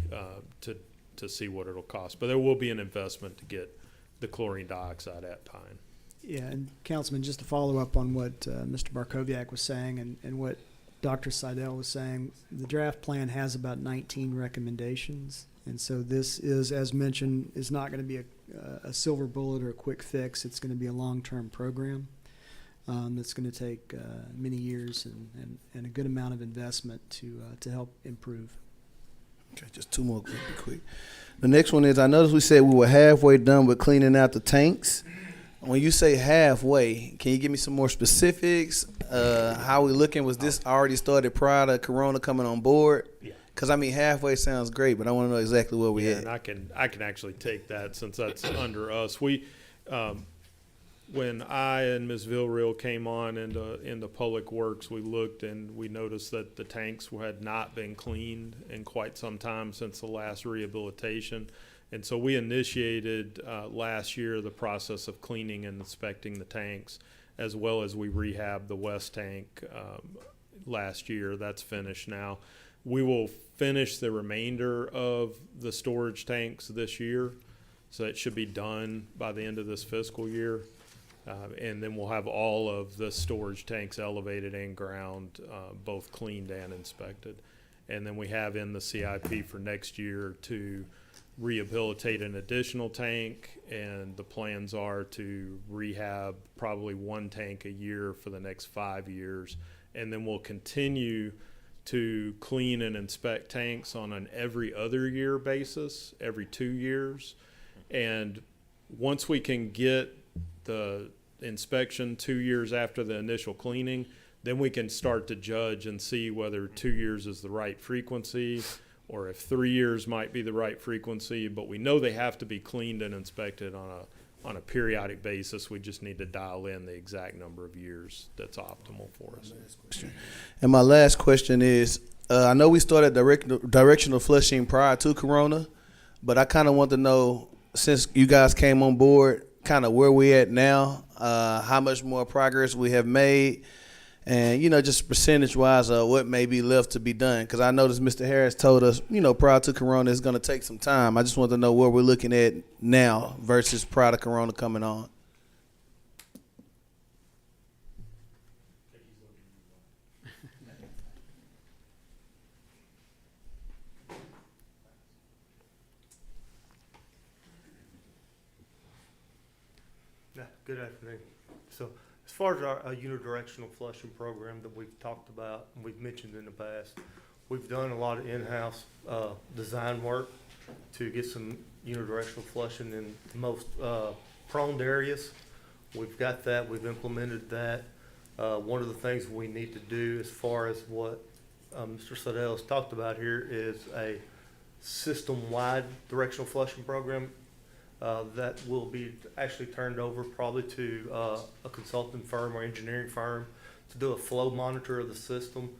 to see what it'll cost. But there will be an investment to get the chlorine dioxide at Pine. Yeah, and Councilman, just to follow up on what Mr. Barkowiak was saying and what Dr. Seidel was saying, the draft plan has about 19 recommendations. And so this is, as mentioned, is not going to be a silver bullet or a quick fix. It's going to be a long-term program that's going to take many years and a good amount of investment to help improve. Okay, just two more quick. The next one is, I noticed we said we were halfway done with cleaning out the tanks. When you say halfway, can you give me some more specifics? How we looking? Was this already started prior to Corona coming on board? Yeah. Because, I mean, halfway sounds great, but I want to know exactly where we at. And I can actually take that since that's under us. We, when I and Ms. Villarreal came on into Public Works, we looked and we noticed that the tanks had not been cleaned in quite some time since the last rehabilitation. And so we initiated last year the process of cleaning and inspecting the tanks, as well as we rehabbed the west tank last year. That's finished now. We will finish the remainder of the storage tanks this year, so it should be done by the end of this fiscal year. And then we'll have all of the storage tanks elevated and ground, both cleaned and inspected. And then we have in the CIP for next year to rehabilitate an additional tank, and the plans are to rehab probably one tank a year for the next 5 years. And then we'll continue to clean and inspect tanks on an every other year basis, every 2 years. And once we can get the inspection 2 years after the initial cleaning, then we can start to judge and see whether 2 years is the right frequency or if 3 years might be the right frequency. But we know they have to be cleaned and inspected on a periodic basis. We just need to dial in the exact number of years that's optimal for us. And my last question is, I know we started directional flushing prior to Corona, but I kind of want to know, since you guys came on board, kind of where we at now, how much more progress we have made, and, you know, just percentage-wise, what may be left to be done. Because I noticed Mr. Harris told us, you know, prior to Corona, it's going to take some time. I just want to know where we're looking at now versus prior to Corona coming on. Good afternoon. So as far as our unidirectional flushing program that we've talked about and we've mentioned in the past, we've done a lot of in-house design work to get some unidirectional flushing in the most prone areas. We've got that. We've implemented that. One of the things we need to do as far as what Mr. Seidel has talked about here is a system-wide directional flushing program. That will be actually turned over probably to a consulting firm or engineering firm to do a flow monitor of the system.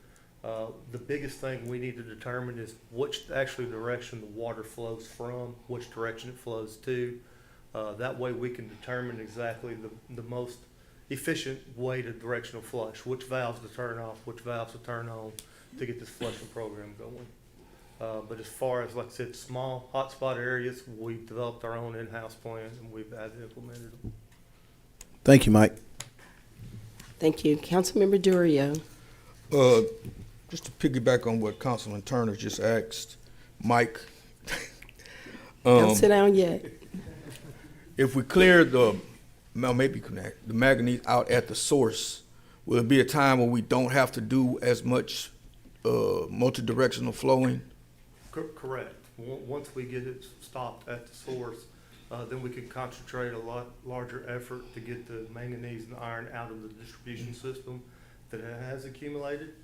The biggest thing we need to determine is which actually direction the water flows from, which direction it flows to. That way we can determine exactly the most efficient way to directional flush, which valves to turn off, which valves to turn on to get this flushing program going. But as far as, like I said, small hotspot areas, we've developed our own in-house plan and we've implemented them. Thank you, Mike. Thank you. Councilmember Durio. Just to piggyback on what Councilman Turner just asked, Mike. Don't sit down yet. If we clear the manganese out at the source, will it be a time when we don't have to do as much multi-directional flowing? Correct. Once we get it stopped at the source, then we can concentrate a lot larger effort to get the manganese and iron out of the distribution system that it has accumulated.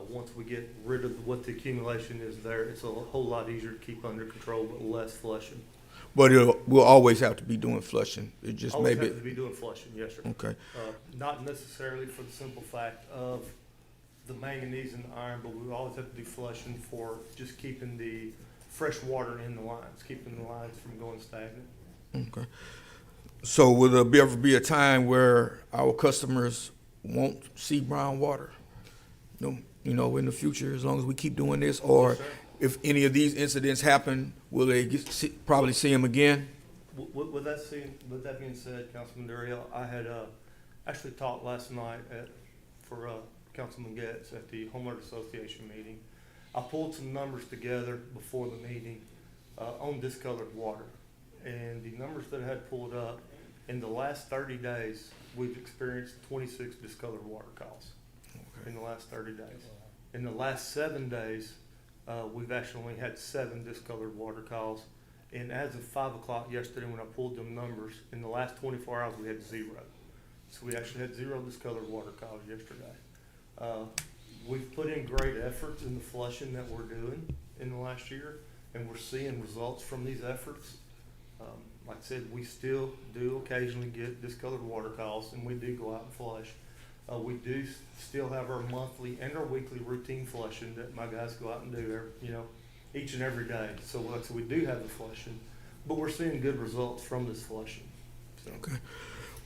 Once we get rid of what the accumulation is there, it's a whole lot easier to keep under control, but less flushing. But we'll always have to be doing flushing. It just Always maybe. have to be doing flushing, yes, sir. Okay. Not necessarily for the simple fact of the manganese and the iron, but we always have to do flushing for just keeping the fresh water in the lines, keeping the lines from going stagnant. Okay. So will there ever be a time where our customers won't see brown water? No, you know, in the future, as long as we keep doing this, or Yes, sir. if any of these incidents happen, will they probably see them again? With that being said, Councilman Duriel, I had actually talked last night for Councilman Getz at the Homeowner Association meeting. I pulled some numbers together before the meeting on discolored water. And the numbers that I had pulled up, in the last 30 days, we've experienced 26 discolored water calls in the last 30 days. In the last 7 days, we've actually only had 7 discolored water calls. And as of 5 o'clock yesterday, when I pulled them numbers, in the last 24 hours, we had 0. So we actually had 0 discolored water calls yesterday. We've put in great efforts in the flushing that we're doing in the last year, and we're seeing results from these efforts. Like I said, we still do occasionally get discolored water calls, and we do go out and flush. We do still have our monthly and our weekly routine flushing that my guys go out and do, each and every day. So like I said, we do have the flushing, but we're seeing good results from this flushing. So. Okay.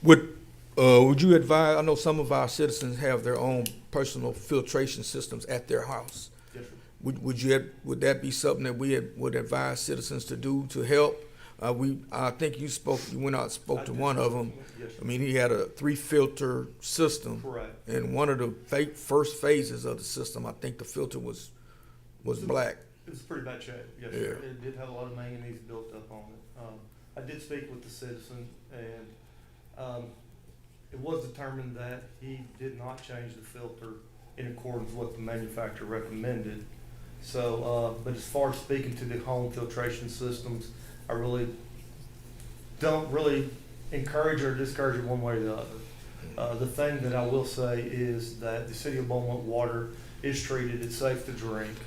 Would you advise, I know some of our citizens have their own personal filtration systems at their house. Yes, sir. Would that be something that we would advise citizens to do to help? I think you went out and spoke to one of them. Yes, sir. I mean, he had a 3-filter system. Correct. And one of the first phases of the system, I think the filter was black. It was pretty bad shape, yes, Yeah. sir. It did have a lot of manganese built up on it. I did speak with the citizen, and it was determined that he did not change the filter in accordance with what the manufacturer recommended. So, but as far as speaking to the home filtration systems, I really don't really encourage or discourage it one way or the other. The thing that I will say is that the City of Beaumont water is treated, it's safe to drink.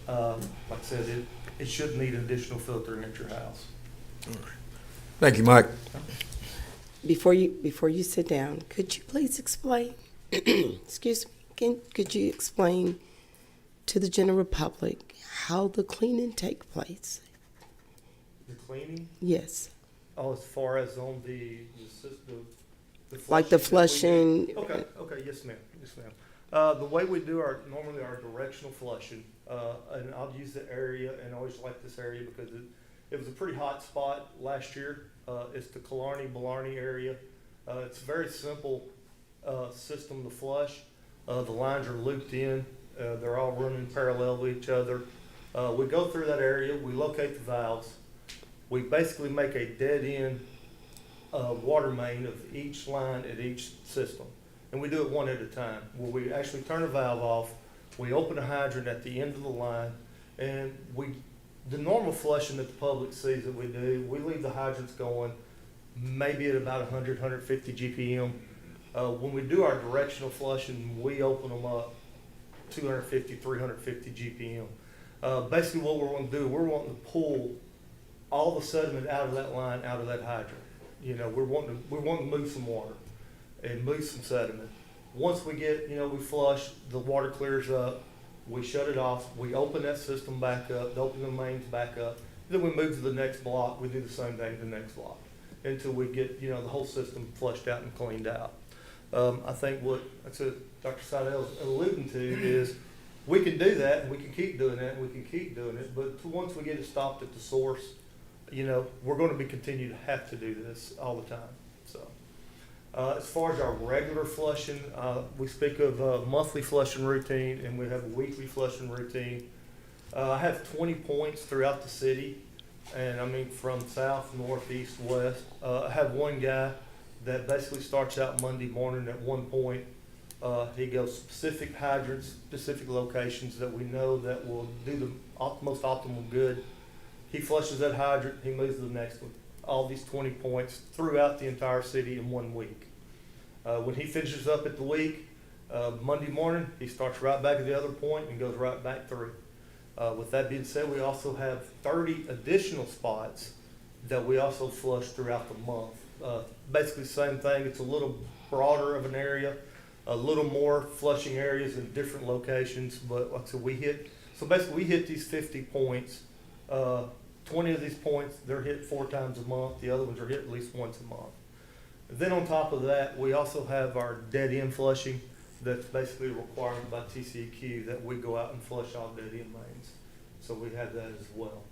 Like I said, it shouldn't need an additional filtering at your house. Thank you, Mike. Before you sit down, could you please explain, could you explain to the general public how the cleaning take place? The cleaning? Yes. Oh, as far as on the Like the flushing that we flushing. do? Okay, yes, ma'am, yes, ma'am. The way we do normally our directional flushing, and I'll use the area, and I always like this area because it was a pretty hot spot last year. It's the Killarney-Blarney area. It's a very simple system to flush. The lines are looped in. They're all running parallel with each other. We go through that area. We locate the valves. We basically make a dead-end water main of each line at each system. And we do it one at a time, where we actually turn a valve off. We open a hydrant at the end of the line, and the normal flushing that the public sees that we do, we leave the hydrants going maybe at about 100, 150 GPM. When we do our directional flushing, we open them up 250, 350 GPM. Basically what we're wanting to do, we're wanting to pull all the sediment out of that line, out of that hydrant. We're wanting to move some water and move some sediment. Once we get, we flush, the water clears up, we shut it off, we open that system back up, open the mains back up, then we move to the next block, we do the same thing to the next block until we get, the whole system flushed out and cleaned out. I think what Dr. Seidel's alluding to is we can do that and we can keep doing that and we can keep doing it, but once we get it stopped at the source, we're going to continue to have to do this all the time. So, as far as our regular flushing, we speak of a monthly flushing routine and we have a weekly flushing routine. I have 20 points throughout the city, and I mean from south, north, east, west. I have one guy that basically starts out Monday morning at one point. He goes specific hydrants, specific locations that we know that will do the most optimal good. He flushes that hydrant, he moves to the next one. All these 20 points throughout the entire city in 1 week. When he finishes up at the week, Monday morning, he starts right back at the other point and goes right back through. With that being said, we also have 30 additional spots that we also flush throughout the month. Basically the same thing, it's a little broader of an area, a little more flushing areas in different locations, but like I said, we hit these 50 points. 20 of these points, they're hit 4 times a month. The other ones are hit at least once a month. Then on top of that, we also have our dead end flushing that's basically a requirement by TCEQ that we go out and flush all dead end mains. So we have that as well.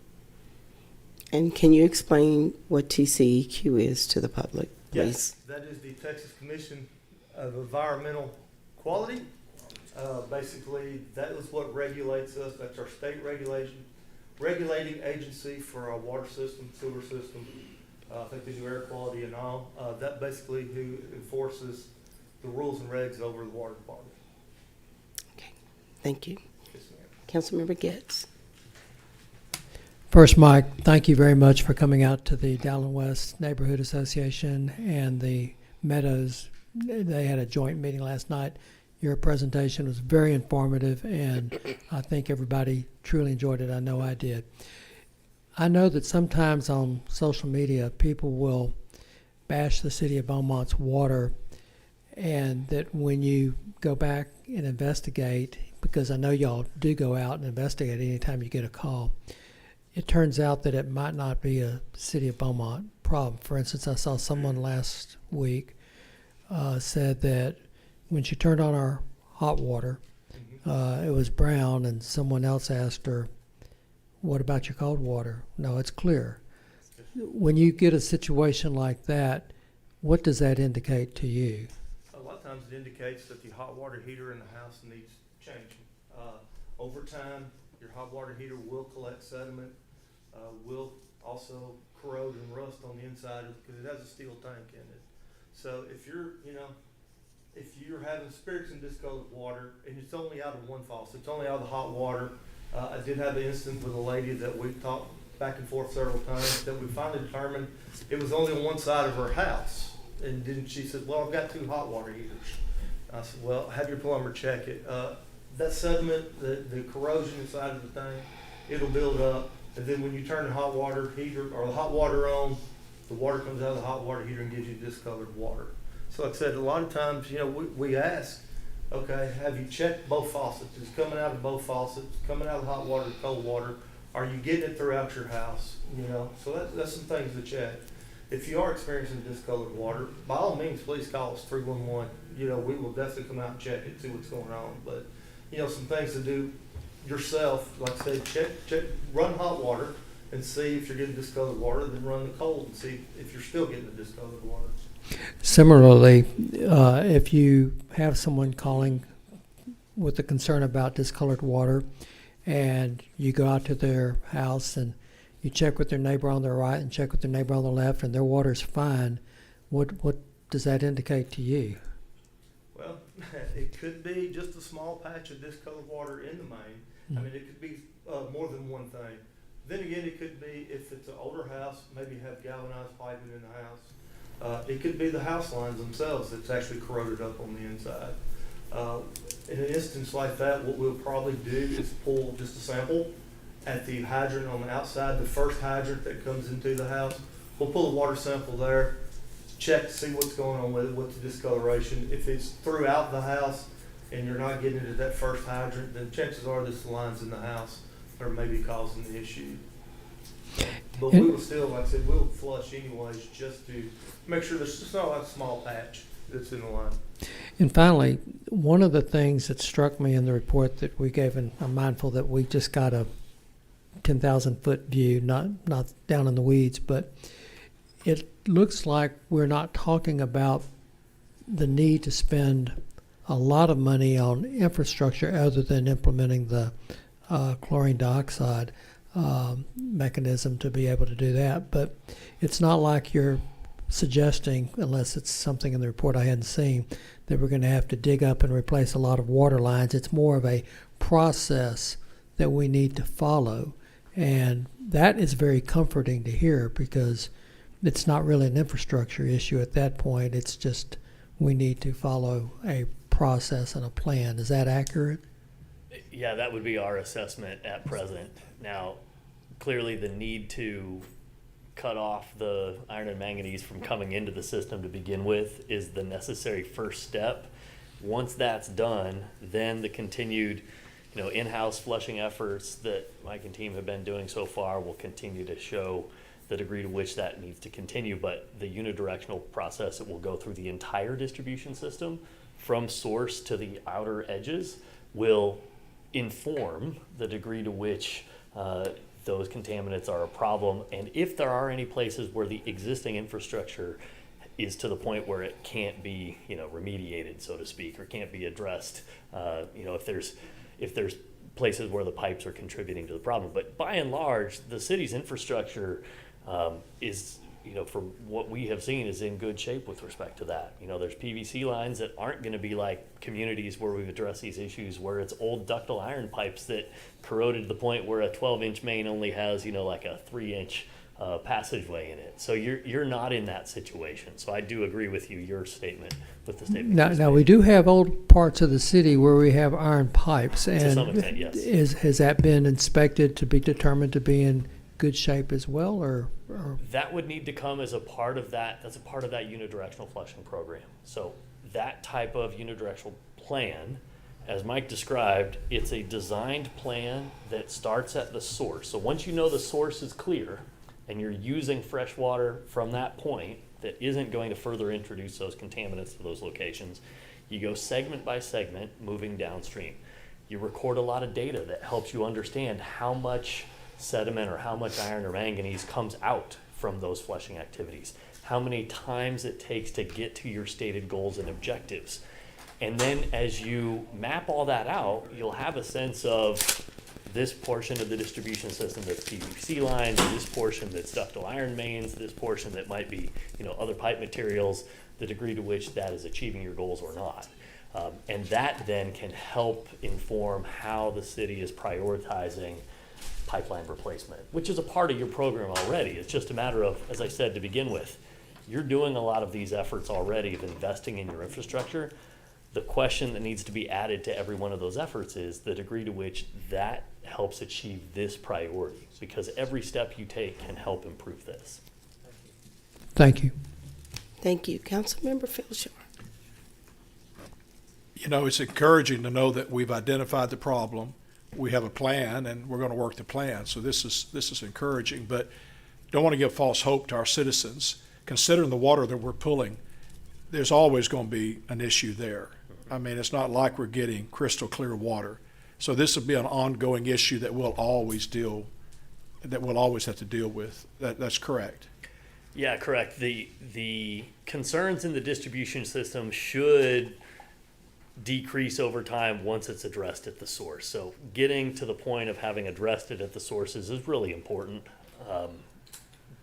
And can you explain what TCEQ is to the public, please? Yes, that is the Texas Commission of Environmental Quality. Basically, that is what regulates us. That's our state regulating agency for our water system, sewer system. I think they do air quality and all. That basically who enforces the rules and regs over the water department. Okay, thank you. Yes, ma'am. Councilmember Getz. First, Mike, thank you very much for coming out to the Dowling West Neighborhood Association and the Meadows. They had a joint meeting last night. Your presentation was very informative, and I think everybody truly enjoyed it. I know I did. I know that sometimes on social media, people will bash the city of Beaumont's water, and that when you go back and investigate, because I know y'all do go out and investigate anytime you get a call, it turns out that it might not be a city of Beaumont problem. For instance, I saw someone last week said that when she turned on our hot water, it was brown, and someone else asked her, "What about your cold water?" No, it's clear. When you get a situation like that, what does that indicate to you? A lot of times it indicates that the hot water heater in the house needs changing. Over time, your hot water heater will collect sediment, will also corrode and rust on the inside because it has a steel tank in it. So if you're having spirits and discolored water, and it's only out of one faucet, it's only out of the hot water. I did have an instance with a lady that we talked back and forth several times that we finally determined it was only on one side of her house. And then she said, "Well, I've got 2 hot water heaters." I said, "Well, have your plumber check it." That sediment, the corrosion inside of the thing, it'll build up. And then when you turn the hot water heater or the hot water on, the water comes out of the hot water heater and gives you discolored water. So like I said, a lot of times, we ask, okay, have you checked both faucets? It's coming out of both faucets, coming out of the hot water, the cold water. Are you getting it throughout your house? So that's some things to check. If you are experiencing discolored water, by all means, please call us 311. We will definitely come out and check it, see what's going on. But, some things to do yourself, like I say, check, run hot water and see if you're getting discolored water, then run the cold and see if you're still getting the discolored water. Similarly, if you have someone calling with a concern about discolored water, and you go out to their house and you check with their neighbor on their right and check with their neighbor on the left, and their water's fine, what does that indicate to you? Well, it could be just a small patch of discolored water in the main. I mean, it could be more than one thing. Then again, it could be, if it's an older house, maybe have galvanized piping in the house. It could be the house lines themselves that's actually corroded up on the inside. In an instance like that, what we'll probably do is pull just a sample at the hydrant on the outside, the first hydrant that comes into the house. We'll pull a water sample there, check to see what's going on with it, what's the discoloration. If it's throughout the house and you're not getting into that first hydrant, then chances are there's the lines in the house that are maybe causing the issue. But we will still, like I said, we'll flush anyways just to make sure there's just not like a small patch that's in the line. And finally, one of the things that struck me in the report that we gave, and I'm mindful that we just got a 10,000-foot view, not down in the weeds, but it looks like we're not talking about the need to spend a lot of money on infrastructure other than implementing the chlorine dioxide mechanism to be able to do that. But it's not like you're suggesting, unless it's something in the report I hadn't seen, that we're going to have to dig up and replace a lot of water lines. It's more of a process that we need to follow. And that is very comforting to hear, because it's not really an infrastructure issue at that point. It's just we need to follow a process and a plan. Is that accurate? Yeah, that would be our assessment at present. Now, clearly the need to cut off the iron and manganese from coming into the system to begin with is the necessary first step. Once that's done, then the continued, in-house flushing efforts that Mike and team have been doing so far will continue to show the degree to which that needs to continue. But the unidirectional process, it will go through the entire distribution system from source to the outer edges, will inform the degree to which those contaminants are a problem, and if there are any places where the existing infrastructure is to the point where it can't be, remediated, so to speak, or can't be addressed, if there's places where the pipes are contributing to the problem. But by and large, the city's infrastructure is, from what we have seen, is in good shape with respect to that. There's PVC lines that aren't going to be like communities where we've addressed these issues, where it's old ductile iron pipes that corroded to the point where a 12-inch main only has, like a 3-inch passageway in it. So you're not in that situation. So I do agree with you, your statement, with the statement. Now we do have old parts of the city where we have iron pipes, and to some extent, yes. Has that been inspected to be determined to be in good shape as well, or? That would need to come as a part of that. That's a part of that unidirectional flushing program. So that type of unidirectional plan, as Mike described, it's a designed plan that starts at the source. So once you know the source is clear and you're using fresh water from that point that isn't going to further introduce those contaminants to those locations, you go segment by segment moving downstream. You record a lot of data that helps you understand how much sediment or how much iron or manganese comes out from those flushing activities, how many times it takes to get to your stated goals and objectives. And then as you map all that out, you'll have a sense of this portion of the distribution system that's PVC lines, this portion that's ductile iron mains, this portion that might be, other pipe materials, the degree to which that is achieving your goals or not. And that then can help inform how the city is prioritizing pipeline replacement, which is a part of your program already. It's just a matter of, as I said to begin with, you're doing a lot of these efforts already of investing in your infrastructure. The question that needs to be added to every one of those efforts is the degree to which that helps achieve this priority, because every step you take can help improve this. Thank you. Thank you. Councilmember Philshar. It's encouraging to know that we've identified the problem. We have a plan, and we're going to work the plan. So this is encouraging, but don't want to give false hope to our citizens. Considering the water that we're pulling, there's always going to be an issue there. I mean, it's not like we're getting crystal clear water. So this will be an ongoing issue that we'll always have to deal with. That's correct. Yeah, correct. The concerns in the distribution system should decrease over time once it's addressed at the source. So getting to the point of having addressed it at the sources is really important.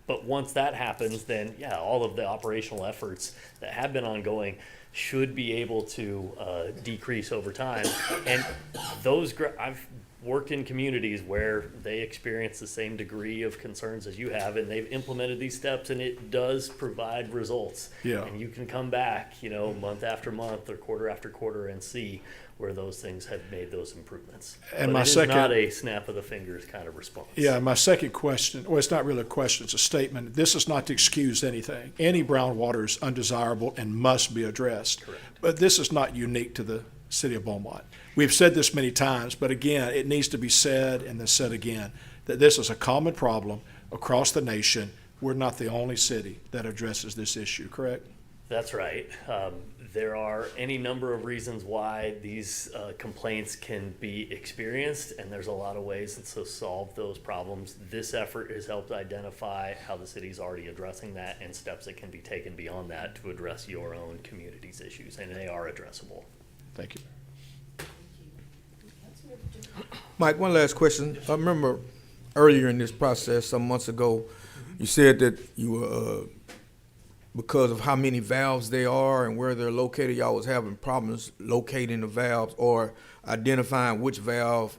But once that happens, then all of the operational efforts that have been ongoing should be able to decrease over time. And I've worked in communities where they experience the same degree of concerns as you have, and they've implemented these steps, and it does provide results. Yeah. And you can come back, month after month or quarter after quarter and see where those things have made those improvements. And but it is not a snap of the fingers kind of response. Yeah, my second question, well, it's not really a question, it's a statement. This is not to excuse anything. Any brown water is undesirable and must be addressed. Correct. But this is not unique to the city of Beaumont. We've said this many times, but again, it needs to be said and then said again, that this is a common problem across the nation. We're not the only city that addresses this issue, correct? That's right. There are any number of reasons why these complaints can be experienced, and there's a lot of ways to solve those problems. This effort has helped identify how the city's already addressing that and steps that can be taken beyond that to address your own community's issues, and they are addressable. Thank you. Mike, one last question. I remember earlier in this process, some months ago, you said that you were, because of how many valves there are and where they're located, y'all was having problems locating the valves or identifying which valve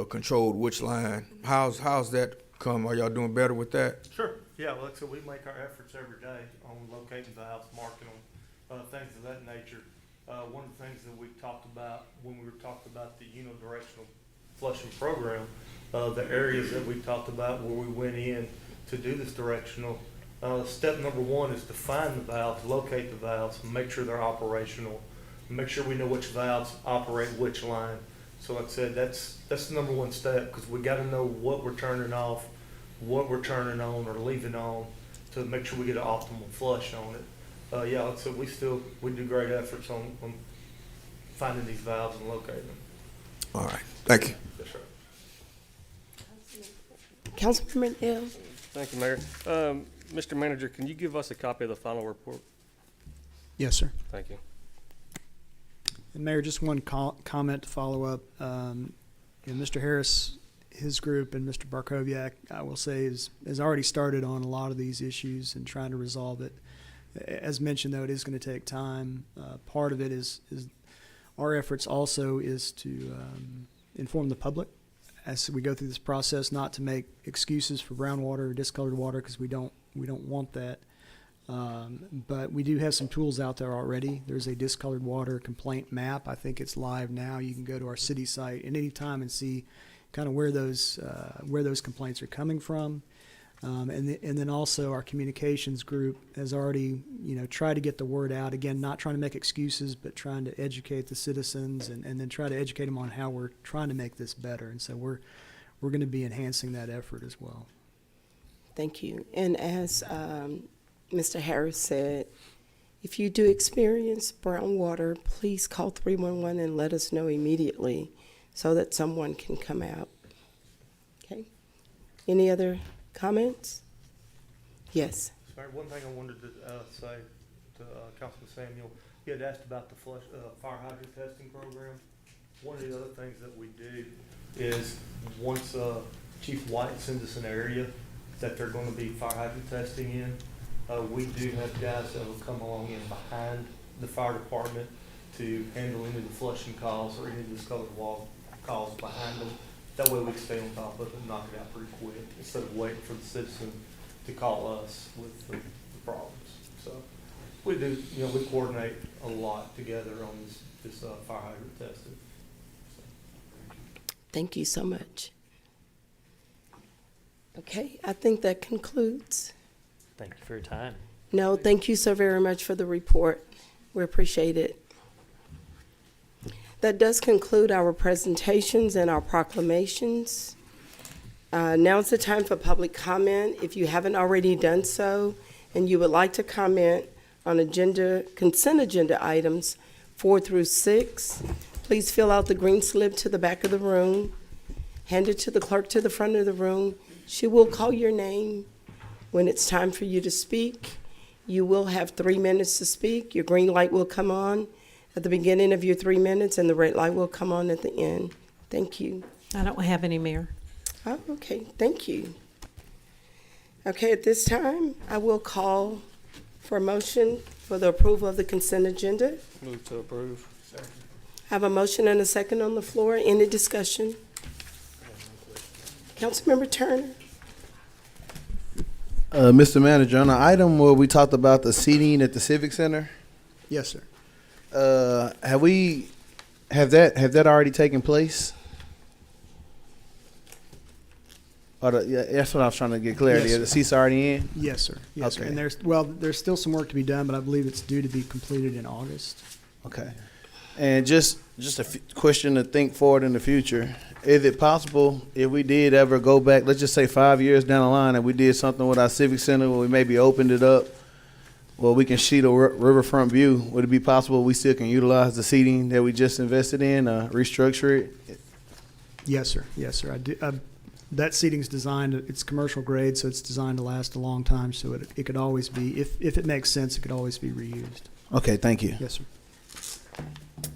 controlled which line. How's that come? Are y'all doing better with that? Sure. Yeah, well, like I said, we make our efforts every day on locating valves, marking them, things of that nature. One of the things that we talked about when we were talking about the unidirectional flushing program, the areas that we talked about where we went in to do this directional, step number one is to find the valves, locate the valves, make sure they're operational, make sure we know which valves operate which line. So like I said, that's the number one step, because we got to know what we're turning off, what we're turning on or leaving on, to make sure we get an optimal flush on it. Yeah, like I said, we do great efforts on finding these valves and locating them. All right, thank you. Yes, sir. Councilman L. Thank you, Mayor. Mr. Manager, can you give us a copy of the final report? Yes, sir. Thank you. And Mayor, just one comment to follow up. Mr. Harris, his group, and Mr. Barkoviak, I will say, has already started on a lot of these issues and trying to resolve it. As mentioned, though, it is going to take time. Part of it is our efforts also is to inform the public as we go through this process, not to make excuses for brown water or discolored water, because we don't want that. But we do have some tools out there already. There's a discolored water complaint map. I think it's live now. You can go to our city site at any time and see kind of where those complaints are coming from. And then also our communications group has already, tried to get the word out. Again, not trying to make excuses, but trying to educate the citizens and then try to educate them on how we're trying to make this better. And so we're going to be enhancing that effort as well. Thank you. And as Mr. Harris said, if you do experience brown water, please call 311 and let us know immediately so that someone can come out. Okay? Any other comments? Yes. Sorry, one thing I wanted to say to Councilman Samuel, he had asked about the fire hydrant testing program. One of the other things that we do is once Chief White sends us an area that they're going to be fire hydrant testing in, we do have guys that will come along in behind the fire department to handle any of the flushing calls or any of the discolored wall calls behind them. That way we can stay on top of it and knock it out pretty quick instead of waiting for the citizen to call us with the problems. So we do, we coordinate a lot together on this fire hydrant testing. Thank you so much. Okay, I think that concludes. Thank you for your time. No, thank you so very much for the report. We appreciate it. That does conclude our presentations and our proclamations. Now is the time for public comment. If you haven't already done so and you would like to comment on consent agenda items 4 through 6, please fill out the green slip to the back of the room, hand it to the clerk to the front of the room. She will call your name. When it's time for you to speak, you will have 3 minutes to speak. Your green light will come on at the beginning of your 3 minutes, and the red light will come on at the end. Thank you. I don't have any, Mayor. Oh, okay, thank you. Okay, at this time, I will call for a motion for the approval of the consent agenda. Move to approve. I have a motion and a second on the floor. Any discussion? Councilmember Turner. Mr. Manager, on the item where we talked about the seating at the Civic Center, Yes, sir. have that already taken place? Yeah, that's what I was trying to get clarity. Yes, Are the sir. seats already in? Yes, sir. Yes, sir. Okay. And there's still some work to be done, but I believe it's due to be completed in August. Okay. And just a question to think forward in the future. Is it possible if we did ever go back, let's just say 5 years down the line, and we did something with our Civic Center where we maybe opened it up, where we can see the riverfront view, would it be possible we still can utilize the seating that we just invested in, restructure it? Yes, sir. Yes, sir. I do. That seating's designed, it's commercial grade, so it's designed to last a long time, so it could always be, if it makes sense, it could always be reused. Okay, thank you. Yes, sir.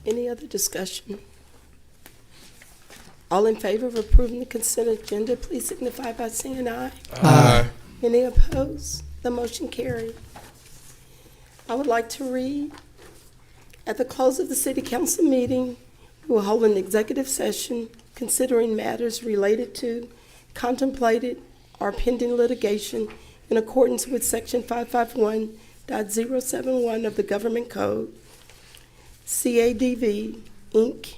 Any other discussion? All in favor of approving the consent agenda, please signify by saying aye. Aye. Any opposed? The motion carried. I would like to read, at the close of the city council meeting, we will hold an executive session considering matters related to, contemplated, or pending litigation in accordance with section 551.071 of the Government Code. CADV, Inc.,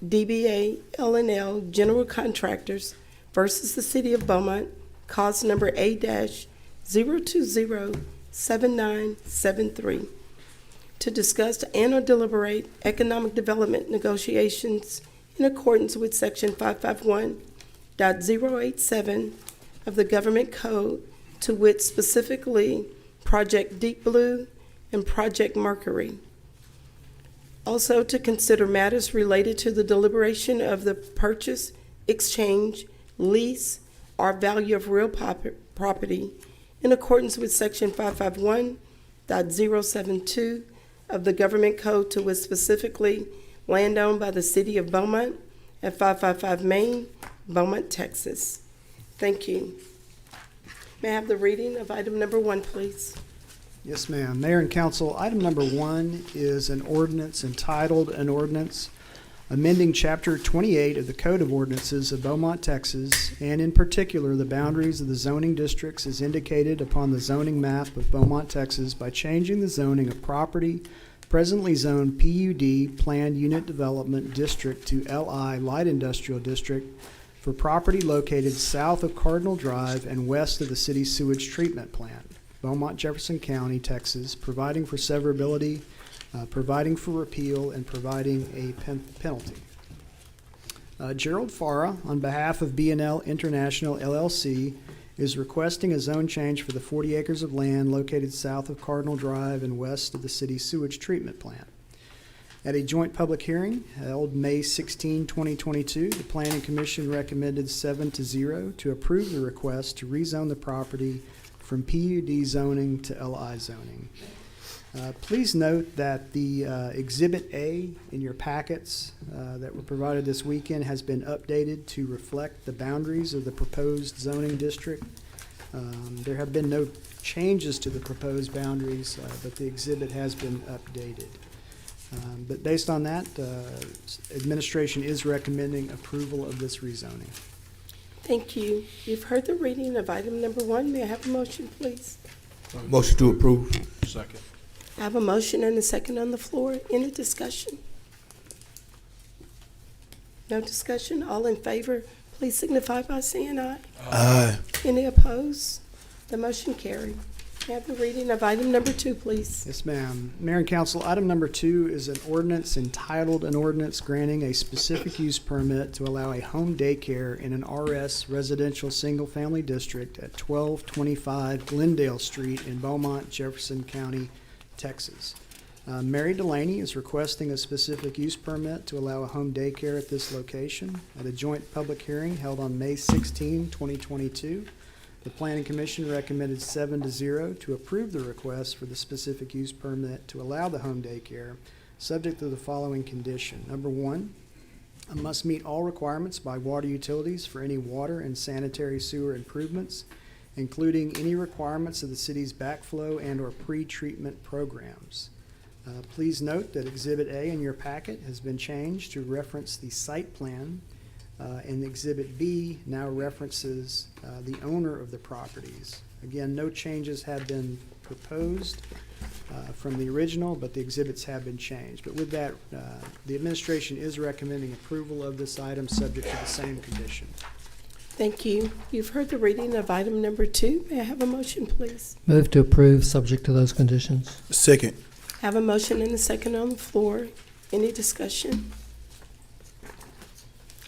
DBA L&L General Contractors versus the City of Beaumont, cause number A-0207973, to discuss and/or deliberate economic development negotiations in accordance with Section 551.087 of the Government Code, to wit specifically Project Deep Blue and Project Mercury. Also, to consider matters related to the deliberation of the purchase, exchange, lease, or value of real property in accordance with Section 551.072 of the Government Code, to wit specifically land owned by the City of Beaumont at 555 Main, Beaumont, Texas. Thank you. May I have the reading of item number 1, please? Yes, ma'am. Mayor and council, item number 1 is an ordinance entitled, an ordinance amending Chapter 28 of the Code of Ordinances of Beaumont, Texas, and in particular the boundaries of the zoning districts as indicated upon the zoning map of Beaumont, Texas, by changing the zoning of property presently zoned PUD, Planned Unit Development District, to LI, Light Industrial District, for property located south of Cardinal Drive and west of the city's sewage treatment plant, Beaumont, Jefferson County, Texas, providing for severability, providing for repeal, and providing a penalty. Gerald Farah, on behalf of B&L International LLC, is requesting a zone change for the 40 acres of land located south of Cardinal Drive and west of the city's sewage treatment plant. At a joint public hearing held May 16, 2022, the Planning Commission recommended 7-0 to approve the request to rezone the property from PUD zoning to LI zoning. Please note that the Exhibit A in your packets that were provided this weekend has been updated to reflect the boundaries of the proposed zoning district. There have been no changes to the proposed boundaries, but the exhibit has been updated. But based on that, administration is recommending approval of this rezoning. Thank you. You've heard the reading of item number 1. May I have a motion, please? Motion to approve. Second. I have a motion and a second on the floor. Any discussion? No discussion? All in favor, please signify by saying aye. Aye. Any opposed? The motion carried. May I have the reading of item number 2, please? Yes, ma'am. Mayor and council, item number 2 is an ordinance entitled, an ordinance granting a specific use permit to allow a home daycare in an RS residential single-family district at 1225 Glendale Street in Beaumont, Jefferson County, Texas. Mary Delaney is requesting a specific use permit to allow a home daycare at this location. At a joint public hearing held on May 16, 2022, the Planning Commission recommended 7-0 to approve the request for the specific use permit to allow the home daycare, subject to the following condition. Number 1, it must meet all requirements by water utilities for any water and sanitary sewer improvements, including any requirements of the city's backflow and/or pre-treatment programs. Please note that Exhibit A in your packet has been changed to reference the site plan, and Exhibit B now references the owner of the properties. Again, no changes have been proposed from the original, but the exhibits have been changed. But with that, the administration is recommending approval of this item subject to the same condition. Thank you. You've heard the reading of item number 2. May I have a motion, please? Move to approve, subject to those conditions. Second. I have a motion and a second on the floor. Any discussion?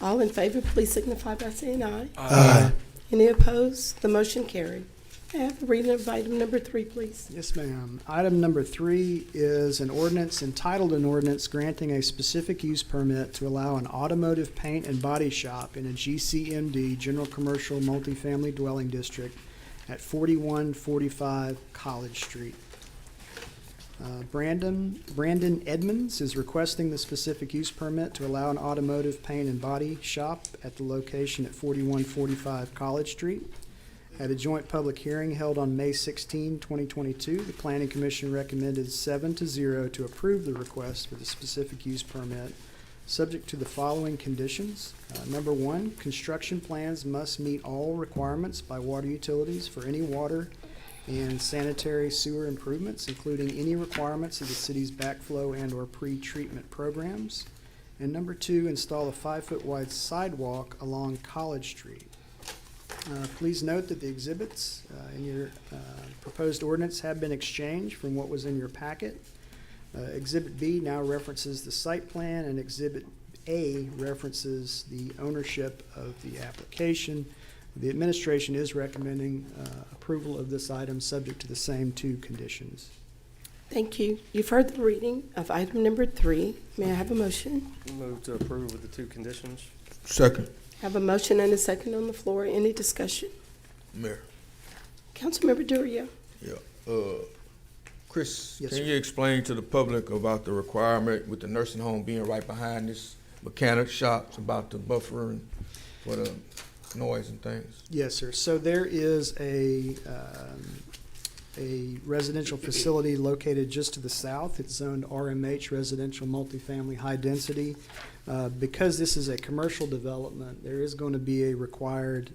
All in favor, please signify by saying aye. Aye. Any opposed? The motion carried. May I have the reading of item number 3, please? Yes, ma'am. Item number 3 is an ordinance entitled, an ordinance granting a specific use permit to allow an automotive paint and body shop in a GCMD, General Commercial Multifamily Dwelling District, at 4145 College Street. Brandon Edmonds is requesting the specific use permit to allow an automotive paint and body shop at the location at 4145 College Street. At a joint public hearing held on May 16, 2022, the Planning Commission recommended 7-0 to approve the request for the specific use permit, subject to the following conditions. Number 1, construction plans must meet all requirements by water utilities for any water and sanitary sewer improvements, including any requirements of the city's backflow and/or pre-treatment programs. And number 2, install a 5-foot wide sidewalk along College Street. Please note that the exhibits in your proposed ordinance have been exchanged from what was in your packet. Exhibit B now references the site plan, and Exhibit A references the ownership of the application. The administration is recommending approval of this item subject to the same 2 conditions. Thank you. You've heard the reading of item number 3. May I have a motion? Move to approve with the 2 conditions. Second. Have a motion and a second on the floor. Any discussion? Mayor. Councilmember Duria. Yeah. Chris, Yes, can sir. you explain to the public about the requirement with the nursing home being right behind this mechanic shops about the buffering for the noise and things? Yes, sir. So there is a residential facility located just to the south. It's zoned RMH, residential multifamily high density. Because this is a commercial development, there is going to be a required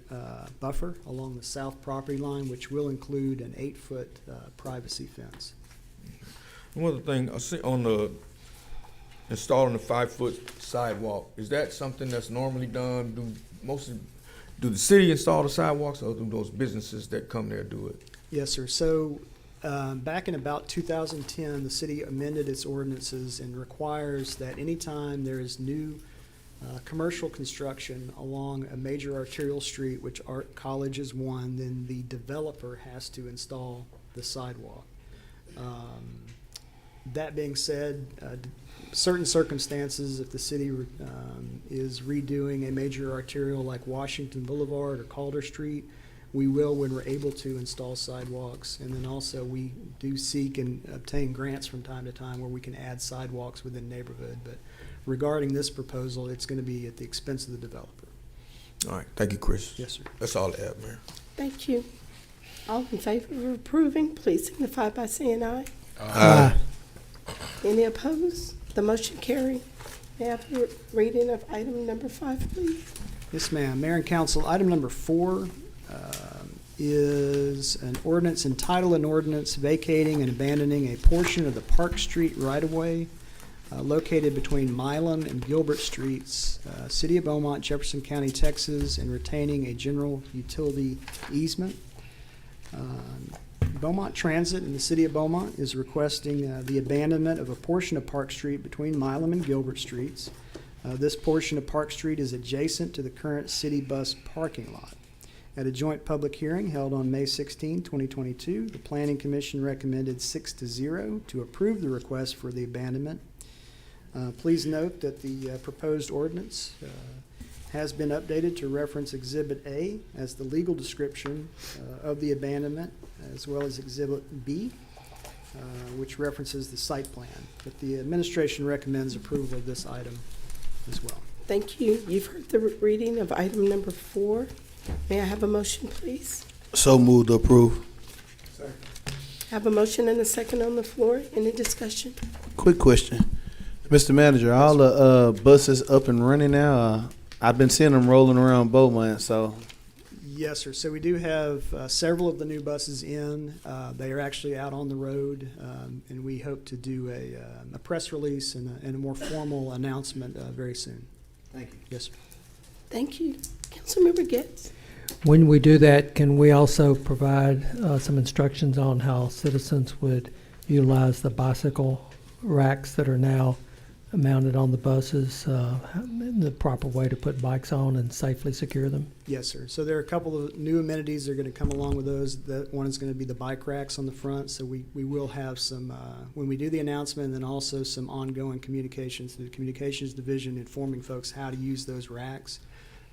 buffer along the south property line, which will include an 8-foot privacy fence. One other thing, I see on the installing the 5-foot sidewalk, is that something that's normally done? Do the city install the sidewalks, or do those businesses that come there do it? Yes, sir. So back in about 2010, the city amended its ordinances and requires that anytime there is new commercial construction along a major arterial street, which Art College is one, then the developer has to install the sidewalk. That being said, certain circumstances, if the city is redoing a major arterial like Washington Boulevard or Calder Street, we will, when we're able to, install sidewalks. And then also we do seek and obtain grants from time to time where we can add sidewalks within the neighborhood. But regarding this proposal, it's going to be at the expense of the developer. All right, thank you, Chris. Yes, sir. That's all I have, Mayor. Thank you. All in favor of approving, please signify by saying aye. Aye. Any opposed? The motion carried. May I have the reading of item number 5, please? Yes, ma'am. Mayor and council, item number 4 is an ordinance entitled an ordinance vacating and abandoning a portion of the Park Street right-of-way located between Milam and Gilbert Streets, City of Beaumont, Jefferson County, Texas, and retaining a general utility easement. Beaumont Transit in the City of Beaumont is requesting the abandonment of a portion of Park Street between Milam and Gilbert Streets. This portion of Park Street is adjacent to the current city bus parking lot. At a joint public hearing held on May 16, 2022, the Planning Commission recommended 6-0 to approve the request for the abandonment. Please note that the proposed ordinance has been updated to reference Exhibit A as the legal description of the abandonment, as well as Exhibit B, which references the site plan. But the administration recommends approval of this item as well. Thank you. You've heard the reading of item number 4. May I have a motion, please? So moved to approve. Have a motion and a second on the floor. Any discussion? Quick question. Mr. Manager, all the buses up and running now? I've been seeing them rolling around Beaumont, so. Yes, sir. So we do have several of the new buses in. They are actually out on the road, and we hope to do a press release and a more formal announcement very soon. Thank you. Yes, sir. Thank you. Councilmember Getz. When we do that, can we also provide some instructions on how citizens would utilize the bicycle racks that are now mounted on the buses, the proper way to put bikes on and safely secure them? Yes, sir. So there are a couple of new amenities that are going to come along with those. That one is going to be the bike racks on the front. So we will have some, when we do the announcement, and then also some ongoing communications through the communications division informing folks how to use those racks.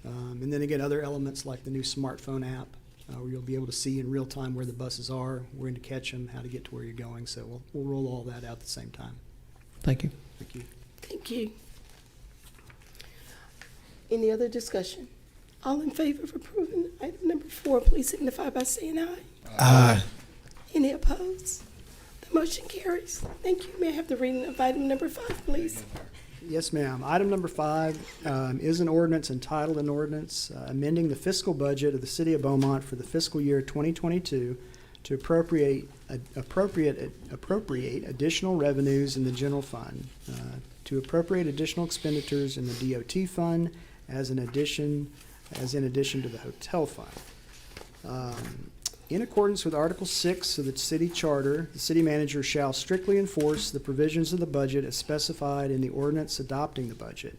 And then again, other elements like the new smartphone app, where you'll be able to see in real time where the buses are, when to catch them, how to get to where you're going. So we'll roll all that out at the same time. Thank you. Thank you. Thank you. Any other discussion? All in favor of approving item number 4, please signify by saying aye. Aye. Any opposed? The motion carries. Thank you. May I have the reading of item number 5, please? Yes, ma'am. Item number 5 is an ordinance entitled an ordinance amending the fiscal budget of the City of Beaumont for the fiscal year 2022 to appropriate additional revenues in the general fund, to appropriate additional expenditures in the DOT fund as in addition to the hotel fund. In accordance with Article 6 of the city charter, the city manager shall strictly enforce the provisions of the budget as specified in the ordinance adopting the budget.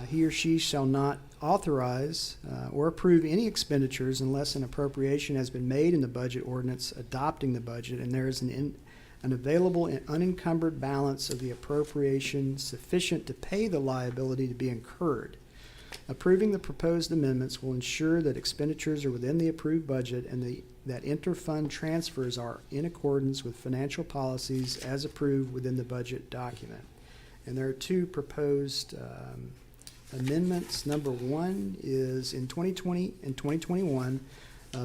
He or she shall not authorize or approve any expenditures unless an appropriation has been made in the budget ordinance adopting the budget and there is an available and unencumbered balance of the appropriation sufficient to pay the liability to be incurred. Approving the proposed amendments will ensure that expenditures are within the approved budget and that inter-fund transfers are in accordance with financial policies as approved within the budget document. And there are two proposed amendments. Number one is in 2020 and 2021,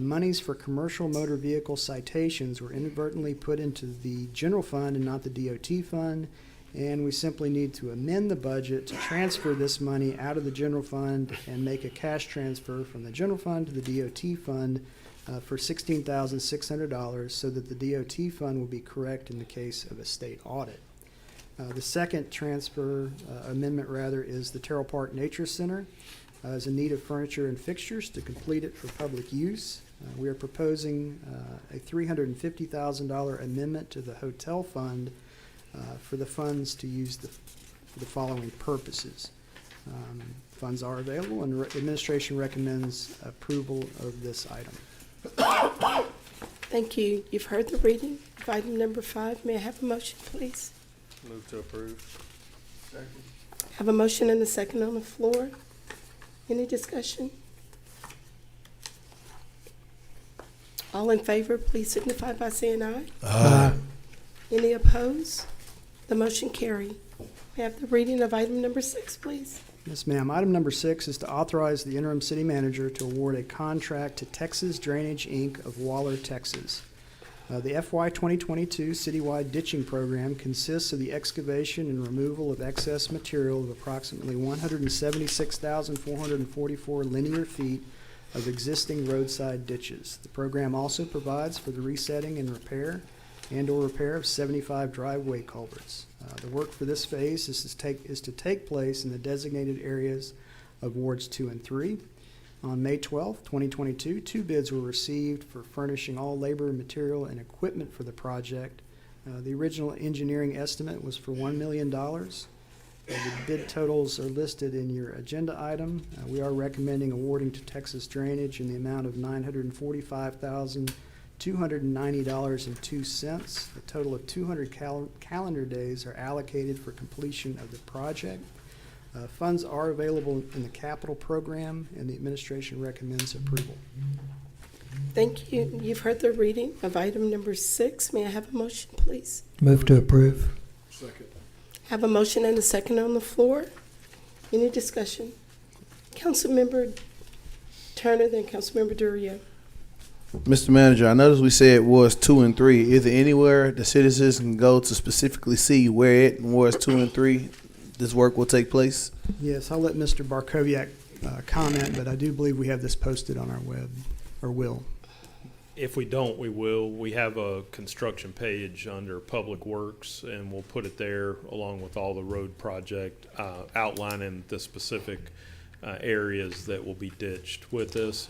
monies for commercial motor vehicle citations were inadvertently put into the general fund and not the DOT fund. And we simply need to amend the budget to transfer this money out of the general fund and make a cash transfer from the general fund to the DOT fund for $16,600 so that the DOT fund will be correct in the case of a state audit. The second transfer amendment is the Terrell Park Nature Center is in need of furniture and fixtures to complete it for public use. We are proposing a $350,000 amendment to the hotel fund for the funds to use for the following purposes. Funds are available and administration recommends approval of this item. Thank you. You've heard the reading of item number 5. May I have a motion, please? Move to approve. Have a motion and a second on the floor. Any discussion? All in favor, please signify by saying aye. Aye. Any opposed? The motion carry. May I have the reading of item number 6, please? Yes, ma'am. Item number 6 is to authorize the interim city manager to award a contract to Texas Drainage, Inc. of Waller, Texas. The FY 2022 citywide ditching program consists of the excavation and removal of excess material of approximately 176,444 linear feet of existing roadside ditches. The program also provides for the resetting and repair of 75 driveway culverts. The work for this phase is to take place in the designated areas of Wards 2 and 3. On May 12, 2022, 2 bids were received for furnishing all labor, material, and equipment for the project. The original engineering estimate was for $1 million. The bid totals are listed in your agenda item. We are recommending awarding to Texas Drainage in the amount of $945,290.02. A total of 200 calendar days are allocated for completion of the project. Funds are available in the capital program, and the administration recommends approval. Thank you. You've heard the reading of item number 6. May I have a motion, please? Move to approve. Second. Have a motion and a second on the floor. Any discussion? Councilmember Turner, then Councilmember Durio. Mr. Manager, I noticed we said Wards 2 and 3. Is there anywhere the citizens can go to specifically see where it in Wards 2 and 3 this work will take place? Yes, I'll let Mr. Barkoviak comment, but I do believe we have this posted on our web, or will. If we don't, we will. We have a construction page under Public Works, and we'll put it there along with all the road project outlining the specific areas that will be ditched with this.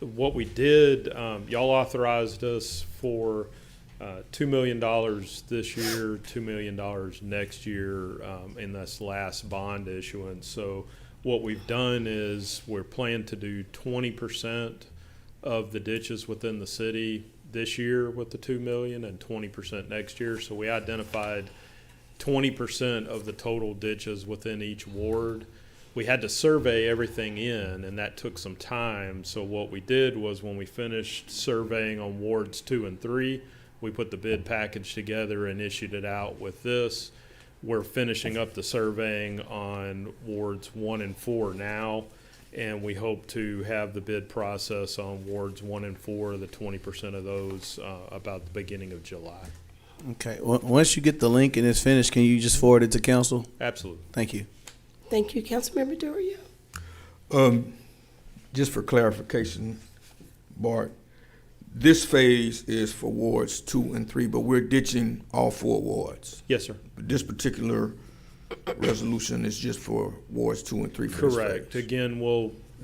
What we did, y'all authorized us for $2 million this year, $2 million next year in this last bond issuance. So what we've done is we're planning to do 20% of the ditches within the city this year with the $2 million and 20% next year. So we identified 20% of the total ditches within each ward. We had to survey everything in, and that took some time. So what we did was when we finished surveying on Wards 2 and 3, we put the bid package together and issued it out with this. We're finishing up the surveying on Wards 1 and 4 now, and we hope to have the bid process on Wards 1 and 4, the 20% of those, about the beginning of July. Okay. Once you get the link and it's finished, can you just forward it to council? Absolutely. Thank you. Thank you. Councilmember Durio. Just for clarification, Bart, This phase is for wards 2 and 3, but we're ditching all 4 wards. Yes, sir. This particular resolution is just for wards 2 and 3 for this Correct. phase. Again,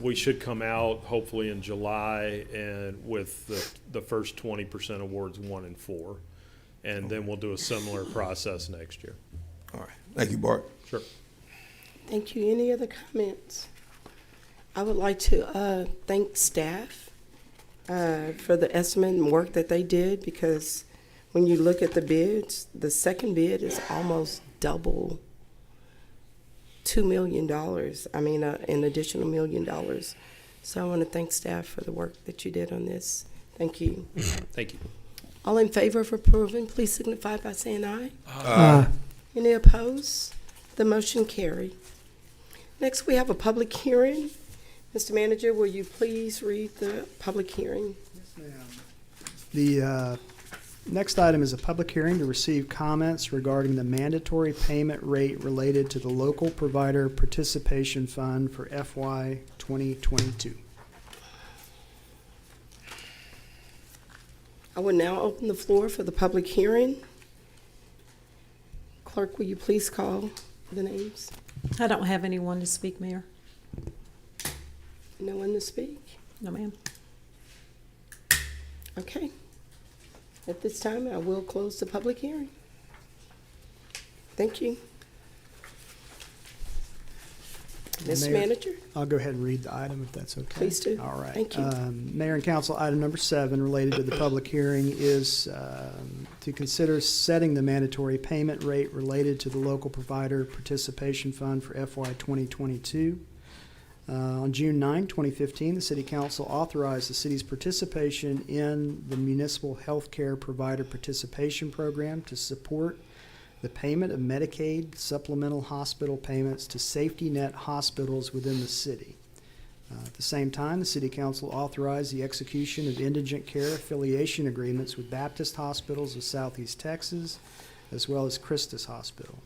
we should come out hopefully in July and with the first 20% of wards 1 and 4. And then we'll do a similar process next year. All right. Thank you, Bart. Sure. Thank you. Any other comments? I would like to thank staff for the estimate and work that they did, because when you look at the bids, the second bid is almost double $2 million. I mean, an additional $1 million. So I want to thank staff for the work that you did on this. Thank you. Thank you. All in favor of approving, please signify by saying aye. Aye. Any opposed? The motion carried. Next, we have a public hearing. Mr. Manager, will you please read the public hearing? The next item is a public hearing to receive comments regarding the mandatory payment rate related to the Local Provider Participation Fund for FY 2022. I will now open the floor for the public hearing. Clerk, will you please call the names? I don't have anyone to speak, Mayor. No one to speak? No, ma'am. Okay. At this time, I will close the public hearing. Thank you. Mr. Mayor, Manager? I'll go ahead and read the item if that's okay. Please do. All right. Thank you. Mayor and Council, item number 7 related to the public hearing is to consider setting the mandatory payment rate related to the Local Provider Participation Fund for FY 2022. On June 9, 2015, the City Council authorized the city's participation in the Municipal Healthcare Provider Participation Program to support the payment of Medicaid supplemental hospital payments to safety net hospitals within the city. At the same time, the City Council authorized the execution of indigent care affiliation agreements with Baptist Hospitals of Southeast Texas, as well as Christus Hospital.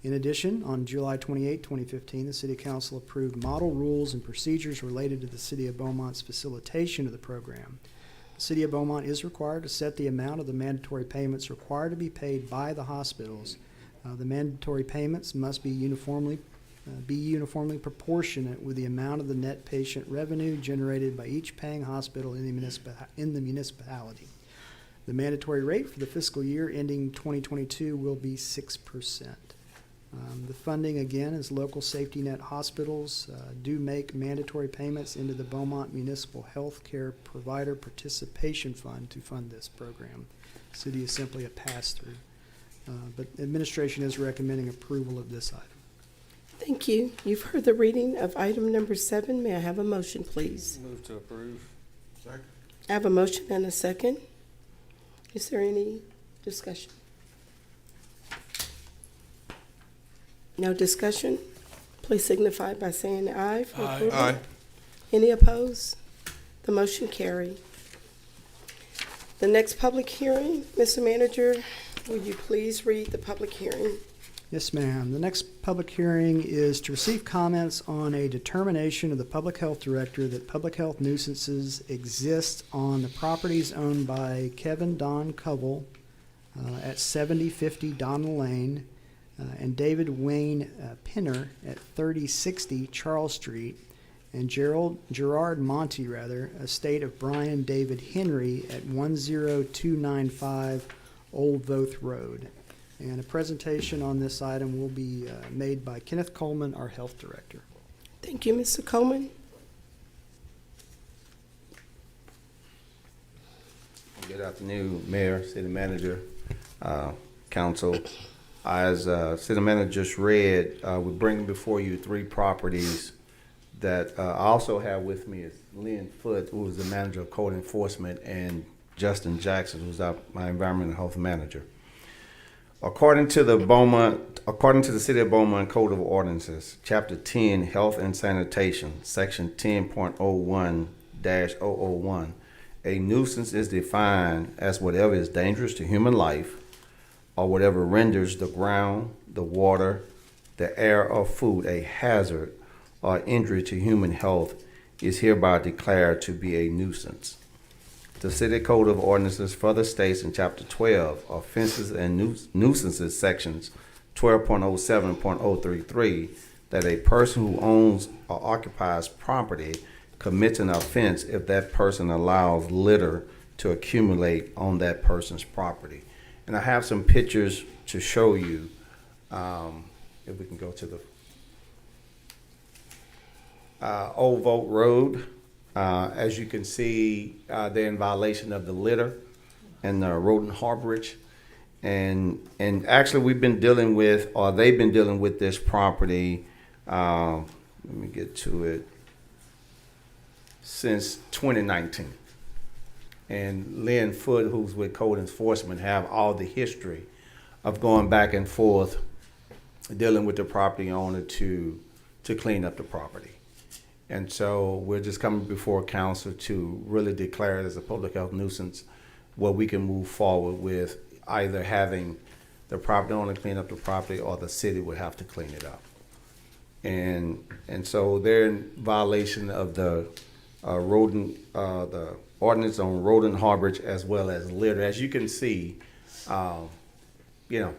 In addition, on July 28, 2015, the City Council approved model rules and procedures related to the City of Beaumont's facilitation of the program. The City of Beaumont is required to set the amount of the mandatory payments required to be paid by the hospitals. The mandatory payments must be uniformly proportionate with the amount of the net patient revenue generated by each paying hospital in the municipality. The mandatory rate for the fiscal year ending 2022 will be 6%. The funding, again, is local safety net hospitals do make mandatory payments into the Beaumont Municipal Health Care Provider Participation Fund to fund this program. The city is simply a pass-through. But administration is recommending approval of this item. Thank you. You've heard the reading of item number 7. May I have a motion, please? Move to approve. Second. I have a motion and a second. Is there any discussion? No discussion? Please signify by saying aye for approval. Aye. Any opposed? The motion carried. The next public hearing, Mr. Manager, will you please read the public hearing? Yes, ma'am. The next public hearing is to receive comments on a determination of the Public Health Director that public health nuisances exist on the properties owned by Kevin Don Covell at 7050 Donna Lane and David Wayne Pinner at 3060 Charles Street, and Gerard Monty, estate of Brian David Henry at 10295 Old Voth Road. And a presentation on this item will be made by Kenneth Coleman, our Health Director. Thank you, Mr. Coleman. Good afternoon, Mayor, City Manager, Council. As City Manager just read, we're bringing before you 3 properties that I also have with me is Lynn Foote, who is the Manager of Code Enforcement, and Justin Jackson, who's my Environmental Health Manager. According to the City of Beaumont Code of Ordinances, Chapter 10, Health and Sanitation, Section 10.01-001, a nuisance is defined as whatever is dangerous to human life or whatever renders the ground, the water, the air, or food a hazard or injury to human health is hereby declared to be a nuisance. The City Code of Ordinances further states in Chapter 12, offenses and nuisances, sections 12.07.033, that a person who owns or occupies property commits an offense if that person allows litter to accumulate on that person's property. And I have some pictures to show you. If we can go to the Old Vote Road. As you can see, they're in violation of the litter and the rodent harborage. And actually we've been dealing with, or they've been dealing with this property, let me get to it, since 2019. And Lynn Foote, who's with Code Enforcement, have all the history of going back and forth, dealing with the property owner to clean up the property. And so we're just coming before council to really declare it as a public health nuisance where we can move forward with either having the property owner clean up the property or the city would have to clean it up. And so they're in violation of the the ordinance on rodent harborage as well as litter. As you can see, you know,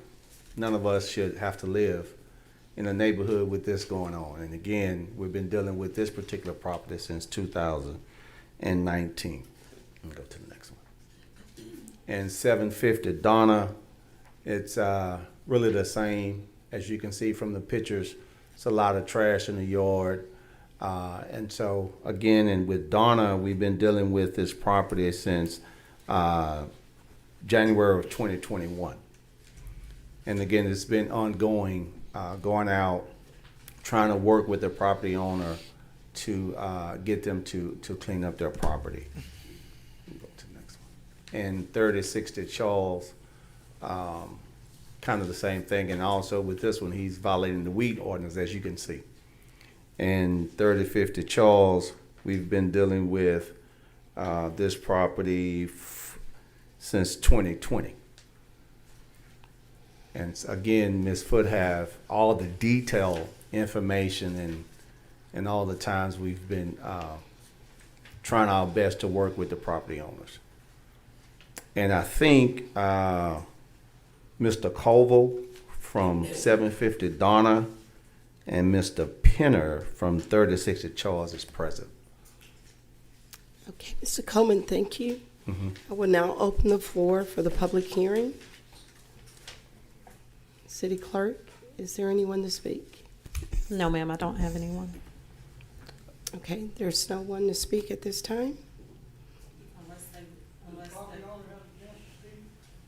none of us should have to live in a neighborhood with this going on. And again, we've been dealing with this particular property since 2019. Let me go to the next one. And 750 Donna, it's really the same. As you can see from the pictures, it's a lot of trash in the yard. And so again, and with Donna, we've been dealing with this property since January of 2021. And again, it's been ongoing, going out, trying to work with the property owner to get them to clean up their property. Go to the next one. And 3060 Charles, kind of the same thing. And also with this one, he's violating the weed ordinance, as you can see. And 3050 Charles, we've been dealing with this property since 2020. And again, Ms. Foote have all the detailed information and all the times we've been trying our best to work with the property owners. And I think Mr. Colville from 750 Donna and Mr. Penner from 3060 Charles is present. Okay, Mr. Coleman, thank you. I will now open the floor for the public hearing. City Clerk, is there anyone to speak? No, ma'am, I don't have anyone. Okay, there's no one to speak at this time?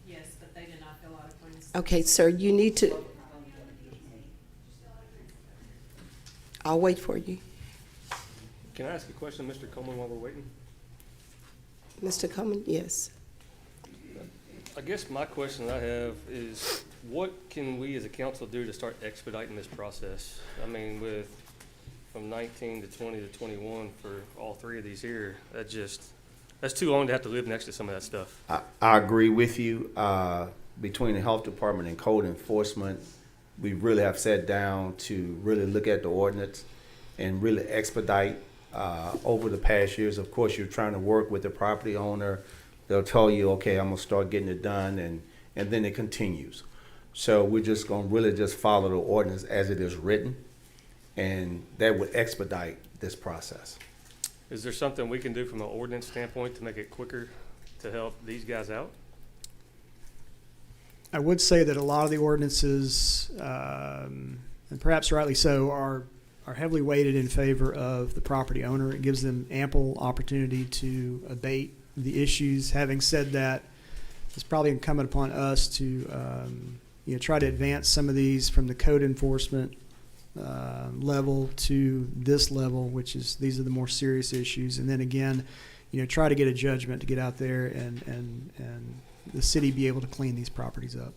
Yes, but they did not fill out a claim. Okay, sir, you need to. I'll wait for you. Can I ask a question, Mr. Coleman, while we're waiting? Mr. Coleman, yes. I guess my question I have is, what can we as a council do to start expediting this process? I mean, from 19 to 20 to 21 for all three of these here, that's too long to have to live next to some of that stuff. I agree with you. Between the health department and code enforcement, we really have sat down to really look at the ordinance and really expedite over the past years. Of course, you're trying to work with the property owner. They'll tell you, okay, I'm gonna start getting it done, and then it continues. So we're just gonna really just follow the ordinance as it is written, and that would expedite this process. Is there something we can do from an ordinance standpoint to make it quicker to help these guys out? I would say that a lot of the ordinances, and perhaps rightly so, are heavily weighted in favor of the property owner. It gives them ample opportunity to abate the issues. Having said that, it's probably incumbent upon us to try to advance some of these from the code enforcement level to this level, which is these are the more serious issues, and then again, try to get a judgment to get out there and the city be able to clean these properties up.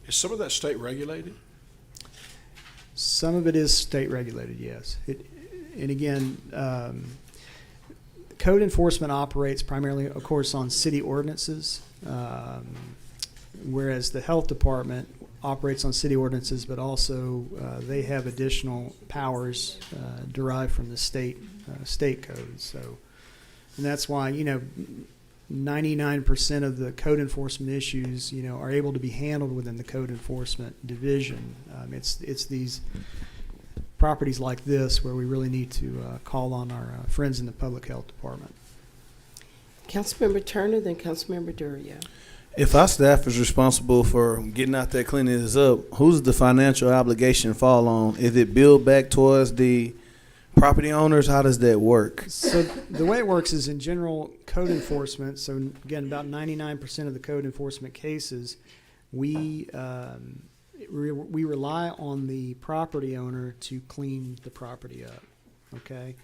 Is some of that state regulated? Some of it is state regulated, yes. And again, code enforcement operates primarily, of course, on city ordinances, whereas the health department operates on city ordinances, but also they have additional powers derived from the state codes. So, and that's why 99% of the code enforcement issues, are able to be handled within the code enforcement division. It's these properties like this where we really need to call on our friends in the public health department. Councilmember Turner, then Councilmember Durio. If our staff is responsible for getting out there cleaning this up, who's the financial obligation fall on? Is it billed back towards the property owners? How does that work? So the way it works is in general code enforcement. So again, about 99% of the code enforcement cases, we rely on the property owner to clean the property up. Okay,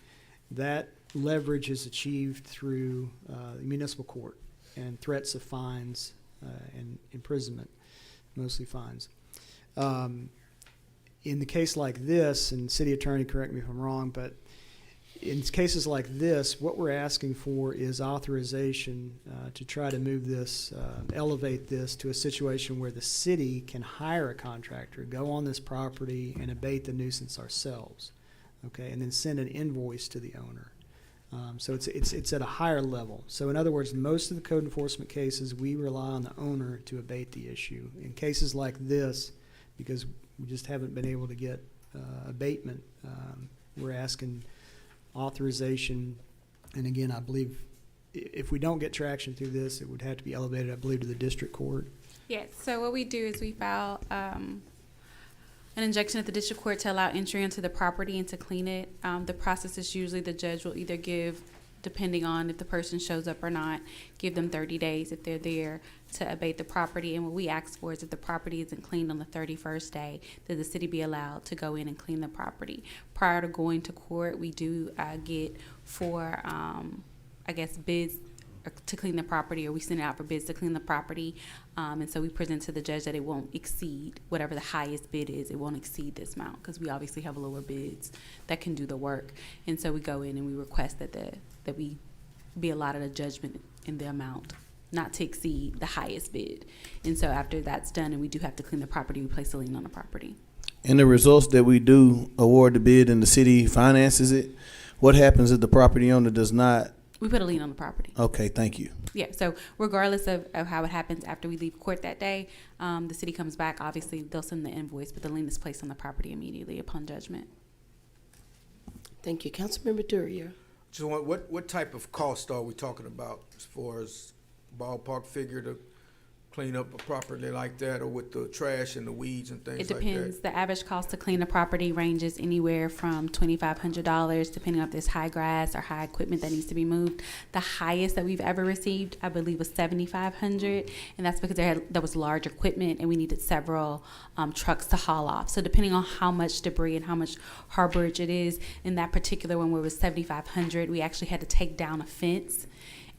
that leverage is achieved through municipal court and threats of fines and imprisonment, mostly fines. In the case like this, and city attorney, correct me if I'm wrong, but in cases like this, what we're asking for is authorization to try to move this, elevate this to a situation where the city can hire a contractor, go on this property and abate the nuisance ourselves, okay, and then send an invoice to the owner. So it's at a higher level. So in other words, most of the code enforcement cases, we rely on the owner to abate the issue. In cases like this, because we just haven't been able to get abatement, we're asking authorization. And again, I believe if we don't get traction through this, it would have to be elevated, I believe, to the district court. Yes, so what we do is we file an injunction at the district court to allow entry into the property and to clean it. The process is usually the judge will either give, depending on if the person shows up or not, give them 30 days if they're there to abate the property. And what we ask for is if the property isn't cleaned on the 31st day, that the city be allowed to go in and clean the property. Prior to going to court, we do get for, bids to clean the property, or we send it out for bids to clean the property. And so we present to the judge that it won't exceed whatever the highest bid is. It won't exceed this amount because we obviously have lower bids that can do the work. And so we go in and we request that we be allotted a judgment in the amount not to exceed the highest bid. And so after that's done and we do have to clean the property, we place a lien on the property. And the results that we do award the bid and the city finances it, what happens if the property owner does not? We put a lien on the property. Okay, thank you. Yeah, so regardless of how it happens after we leave court that day, the city comes back, obviously they'll send the invoice, but the lien is placed on the property immediately upon judgment. Thank you. Councilmember Durio. So what type of cost are we talking about as far as ballpark figure to clean up a property like that, or with the trash and the weeds and things like that? It depends. The average cost to clean a property ranges anywhere from $2,500, depending on if there's high grass or high equipment that needs to be moved. The highest that we've ever received, I believe, was $7,500, and that's because there was large equipment and we needed several trucks to haul off. So depending on how much debris and how much harborage it is, in that particular one where it was $7,500, we actually had to take down a fence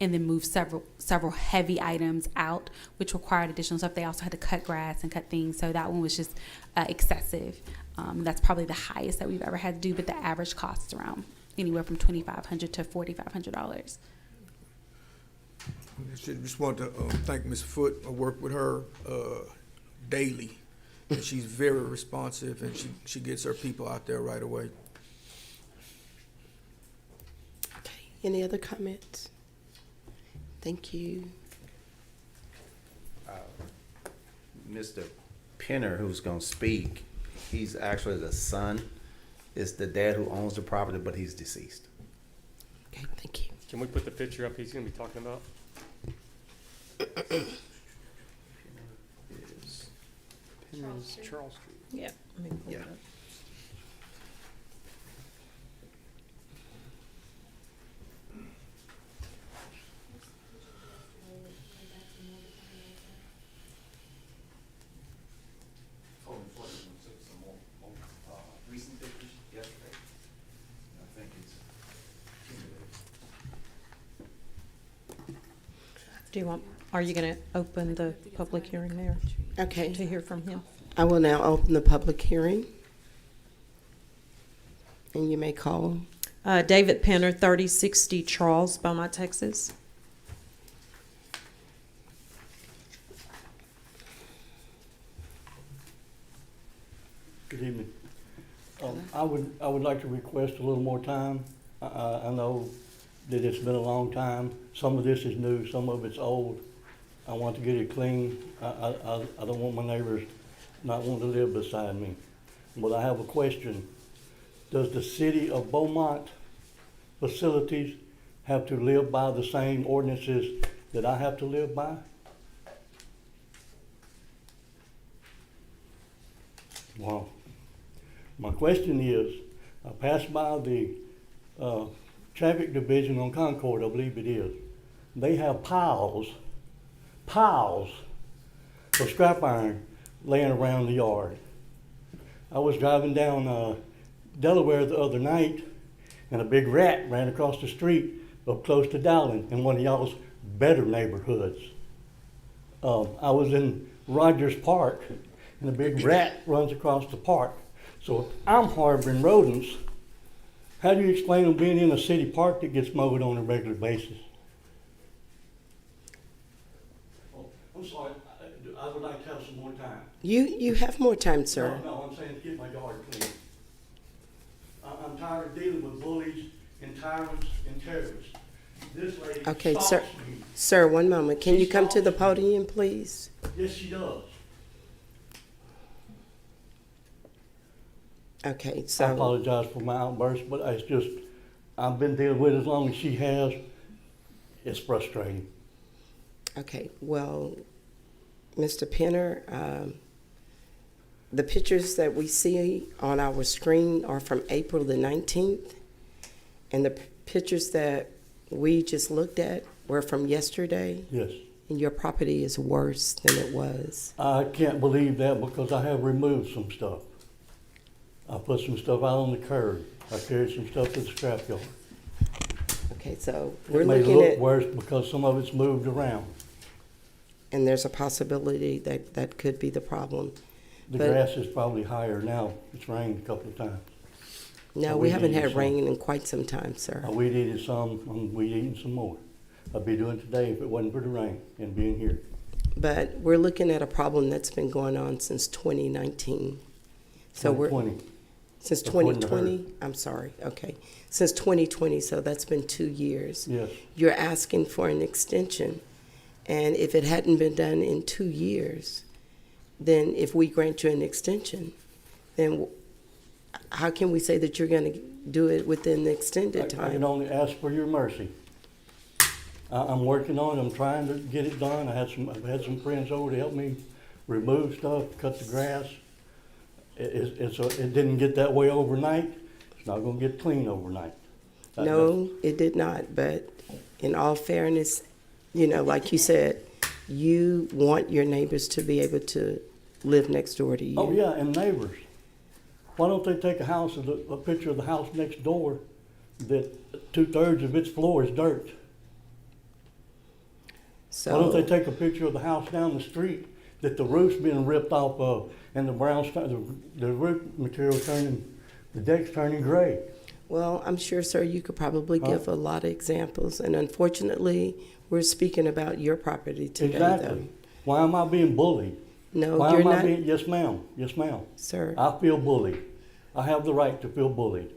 and then move several heavy items out, which required additional stuff. They also had to cut grass and cut things, so that one was just excessive. That's probably the highest that we've ever had to do, but the average cost is around anywhere from $2,500 to $4,500. Just want to thank Ms. Foote. I work with her daily, and she's very responsive, and she gets her people out there right away. Okay. Any other comments? Thank you. Mr. Penner, who's going to speak, he's actually the son. It's the dad who owns the property, but he's deceased. Okay, thank you. Can we put the picture up he's going to be talking about? Charles Street. Yeah. Let me pull it up. Are you going to open the public hearing there? Okay. To hear from him? I will now open the public hearing. And you may call. David Penner, 3060 Charles, Beaumont, Texas. Good evening. I would like to request a little more time. I know that it's been a long time. Some of this is new, some of it's old. I want to get it clean. I don't want my neighbors not wanting to live beside me. But I have a question. Does the city of Beaumont facilities have to live by the same ordinances that I have to live by? Well, my question is, I passed by the traffic division on Concord, I believe it is. They have piles of scrap iron laying around the yard. I was driving down Delaware the other night, and a big rat ran across the street up close to Dowling in one of y'all's better neighborhoods. I was in Rogers Park, and a big rat runs across the park. So if I'm harboring rodents, how do you explain them being in a city park that gets mowed on a regular basis? Oh, I'm sorry, I would like to have some more time. You have more time, sir. No, I'm saying to get my yard clean. I'm tired of dealing with bullies and tyrants and terrorists. This lady Okay, stalks sir. me. Sir, one moment. Can you come to the podium, please? Yes, she does. Okay, I so, apologize for my outburst, but it's just, I've been dealing with it as long as she has. It's frustrating. okay, well, Mr. Penner, the pictures that we see on our screen are from April the 19th, and the pictures that we just looked at were from yesterday. Yes. And your property is worse than it was. I can't believe that because I have removed some stuff. I put some stuff out on the curb. I carried some stuff to the scrapyard. Okay, so we're It may looking look at, worse because some of it's moved around. and there's a possibility that that could be the problem. The But- grass is probably higher now. It's rained a couple of times. No, we haven't had rain in quite some time, sir. I weed eated some, I'm weed eating some more. I'd be doing today if it wasn't for the rain and being here. But we're looking at a problem that's been going on since 2019. So we're, 2020. since According to her. 2020, I'm sorry, okay. Since 2020, so that's been 2 years. Yes. You're asking for an extension. And if it hadn't been done in 2 years, then if we grant you an extension, then how can we say that you're going to do it within the extended I time? can only ask for your mercy. I'm working on it. I'm trying to get it done. I've had some friends over to help me remove stuff, cut the grass. It didn't get that way overnight. It's not going to get clean overnight. No, it did not. But in all fairness, you know, like you said, you want your neighbors to be able to live next door to you. Oh, yeah, and neighbors. Why don't they take a picture of the house next door that 2/3 of its floor is dirt? So, Why don't they take a picture of the house down the street that the roof's being ripped off of and the the roof material the deck's turning gray? well, I'm sure, sir, you could probably give a lot of examples. And unfortunately, we're speaking about your property today, Exactly. though. Why am I being bullied? No, Why you're am I not. being, yes, ma'am, yes, ma'am. Sir. I feel bullied. I have the right to feel bullied.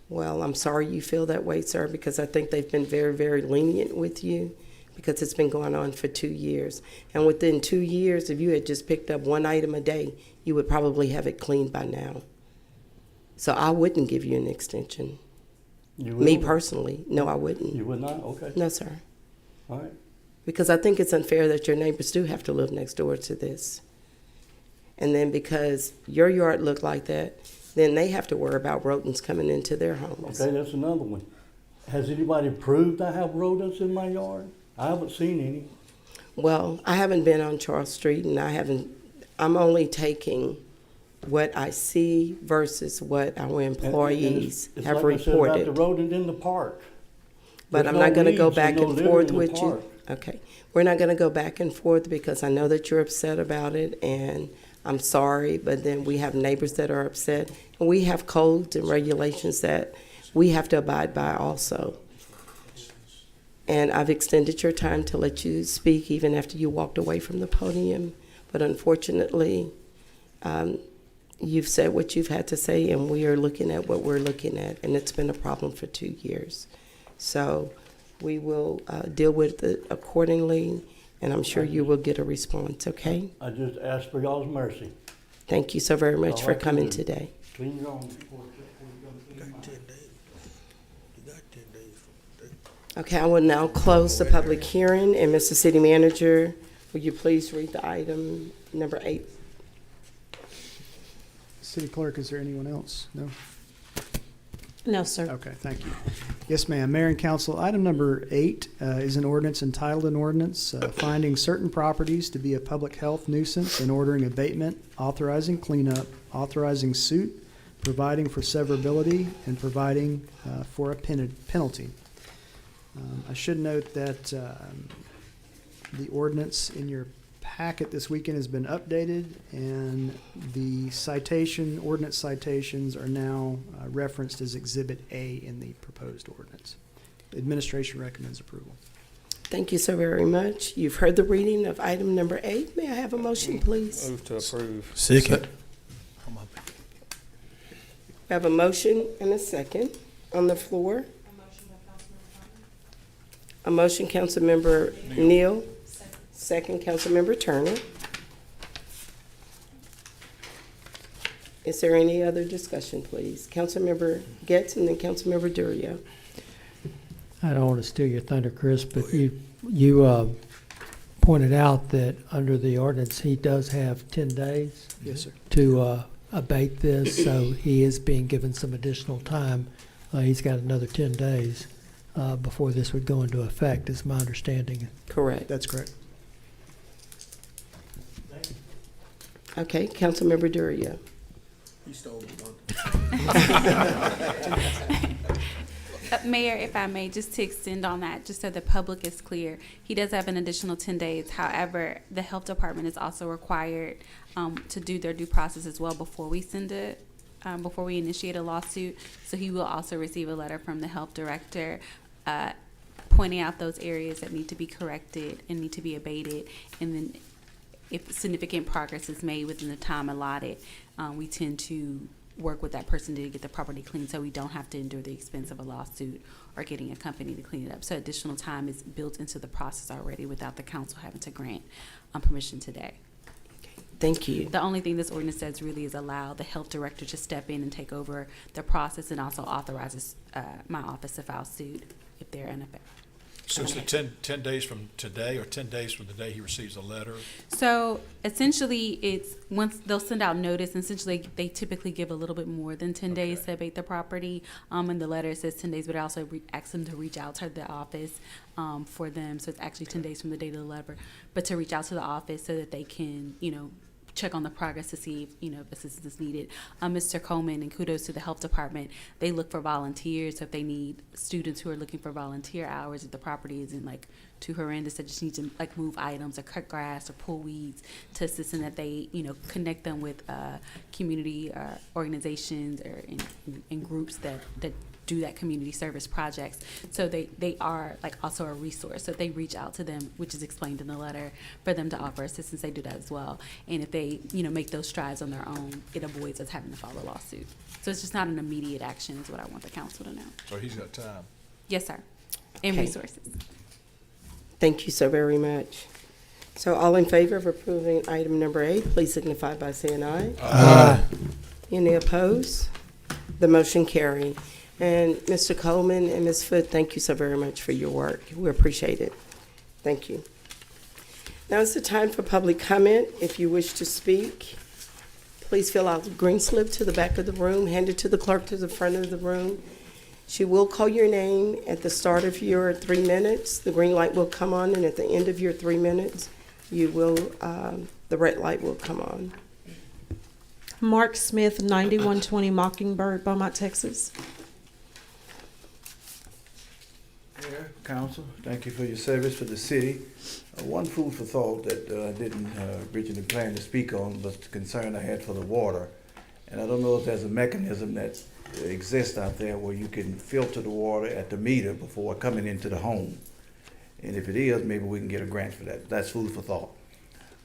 Well, I'm sorry you feel that way, sir, because I think they've been very, very lenient with you because it's been going on for 2 years. And within 2 years, if you had just picked up one item a day, you would probably have it cleaned by now. So I wouldn't give you an extension. You Me will? personally, no, I wouldn't. You would not? Okay. No, sir. All right. Because I think it's unfair that your neighbors do have to live next door to this. And then because your yard looked like that, then they have to worry about rodents coming into their homes. Okay, that's another one. Has anybody proved I have rodents in my yard? I haven't seen any. Well, I haven't been on Charles Street, and I'm only taking what I see versus what our employees it's have like I said about reported. the rodent in the park. But There's I'm no not going to go weeds back no and litter forth in the with you. park. Okay. We're not going to go back and forth because I know that you're upset about it, and I'm sorry, but then we have neighbors that are upset, and we have codes and regulations that we have to abide by also. And I've extended your time to let you speak even after you walked away from the podium. But unfortunately, you've said what you've had to say, and we are looking at what we're looking at, and it's been a problem for 2 years. So we will deal with it accordingly, and I'm sure you will get a response, okay? I just ask for y'all's mercy. Thank you so very much All for I can coming do. today. Clean it on. Okay, I will now close the public hearing, and Mr. City Manager, will you please read the item number 8? City Clerk, is there anyone else? No? No, sir. Okay, thank you. Yes, ma'am. Mayor and Council, item number 8 is an ordinance entitled an ordinance finding certain properties to be a public health nuisance and ordering abatement, authorizing cleanup, authorizing suit, providing for severability, and providing for a penalty. I should note that the ordinance in your packet this weekend has been updated, and the ordinance citations are now referenced as Exhibit A in the proposed ordinance. The administration recommends approval. Thank you so very much. You've heard the reading of item number 8. May I have a motion, please? Move to approve. Second. We have a motion and a second on the floor. A motion, Councilmember Neal. Second, Councilmember Turner. Is there any other discussion, please? Councilmember Getz and then Councilmember Durio. I don't want to steal your thunder, Chris, but you pointed out that under the ordinance, he does have 10 days Yes, sir. to abate this, so he is being given some additional time. He's got another 10 days before this would go into effect, is my understanding. Correct. That's correct. Okay, Councilmember Durio. You stole one. Mayor, if I may, just to extend on that, just so the public is clear, he does have an additional 10 days. However, the health department is also required to do their due process as well before we send it, before we initiate a lawsuit. So he will also receive a letter from the health director pointing out those areas that need to be corrected and need to be abated. And then if significant progress is made within the time allotted, we tend to work with that person to get the property clean so we don't have to endure the expense of a lawsuit or getting a company to clean it up. So additional time is built into the process already without the council having to grant permission today. Thank you. The only thing this ordinance does really is allow the health director to step in and take over the process, and also authorizes my office to file suit if they're ineffective. So it's the 10 days from today, or 10 days from the day he receives a letter? So essentially, it's once they'll send out notice. Essentially, they typically give a little bit more than 10 days to abate the property. And the letter says 10 days, but I also ask them to reach out to the office for them. So it's actually 10 days from the date of the letter, but to reach out to the office so that they can, check on the progress to see if assistance is needed. Mr. Coleman, and kudos to the health department, they look for volunteers. So if they need students who are looking for volunteer hours, if the property isn't too horrendous, they just need to move items or cut grass or pull weeds, to assist in that they connect them with community organizations or in groups that do that community service projects. So they are also a resource. So if they reach out to them, which is explained in the letter, for them to offer assistance, they do that as well. And if they make those strides on their own, it avoids us having to file a lawsuit. So it's just not an immediate action is what I want the council to know. So he's got time. Yes, sir. And Okay. resources. Thank you so very much. So all in favor of approving item number 8, please signify by saying aye. Aye. Any opposed? The motion carried. And Mr. Coleman and Ms. Foote, thank you so very much for your work. We appreciate it. Thank you. Now is the time for public comment. If you wish to speak, please fill out the green slip to the back of the room, hand it to the clerk to the front of the room. She will call your name at the start of your 3 minutes. The green light will come on, and at the end of your 3 minutes, the red light will come on. Mark Smith, 9120 Mockingbird, Beaumont, Texas. Mayor, Council, thank you for your service for the city. One food for thought that I didn't originally plan to speak on was the concern I had for the water. And I don't know if there's a mechanism that exists out there where you can filter the water at the meter before coming into the home. And if it is, maybe we can get a grant for that. That's food for thought.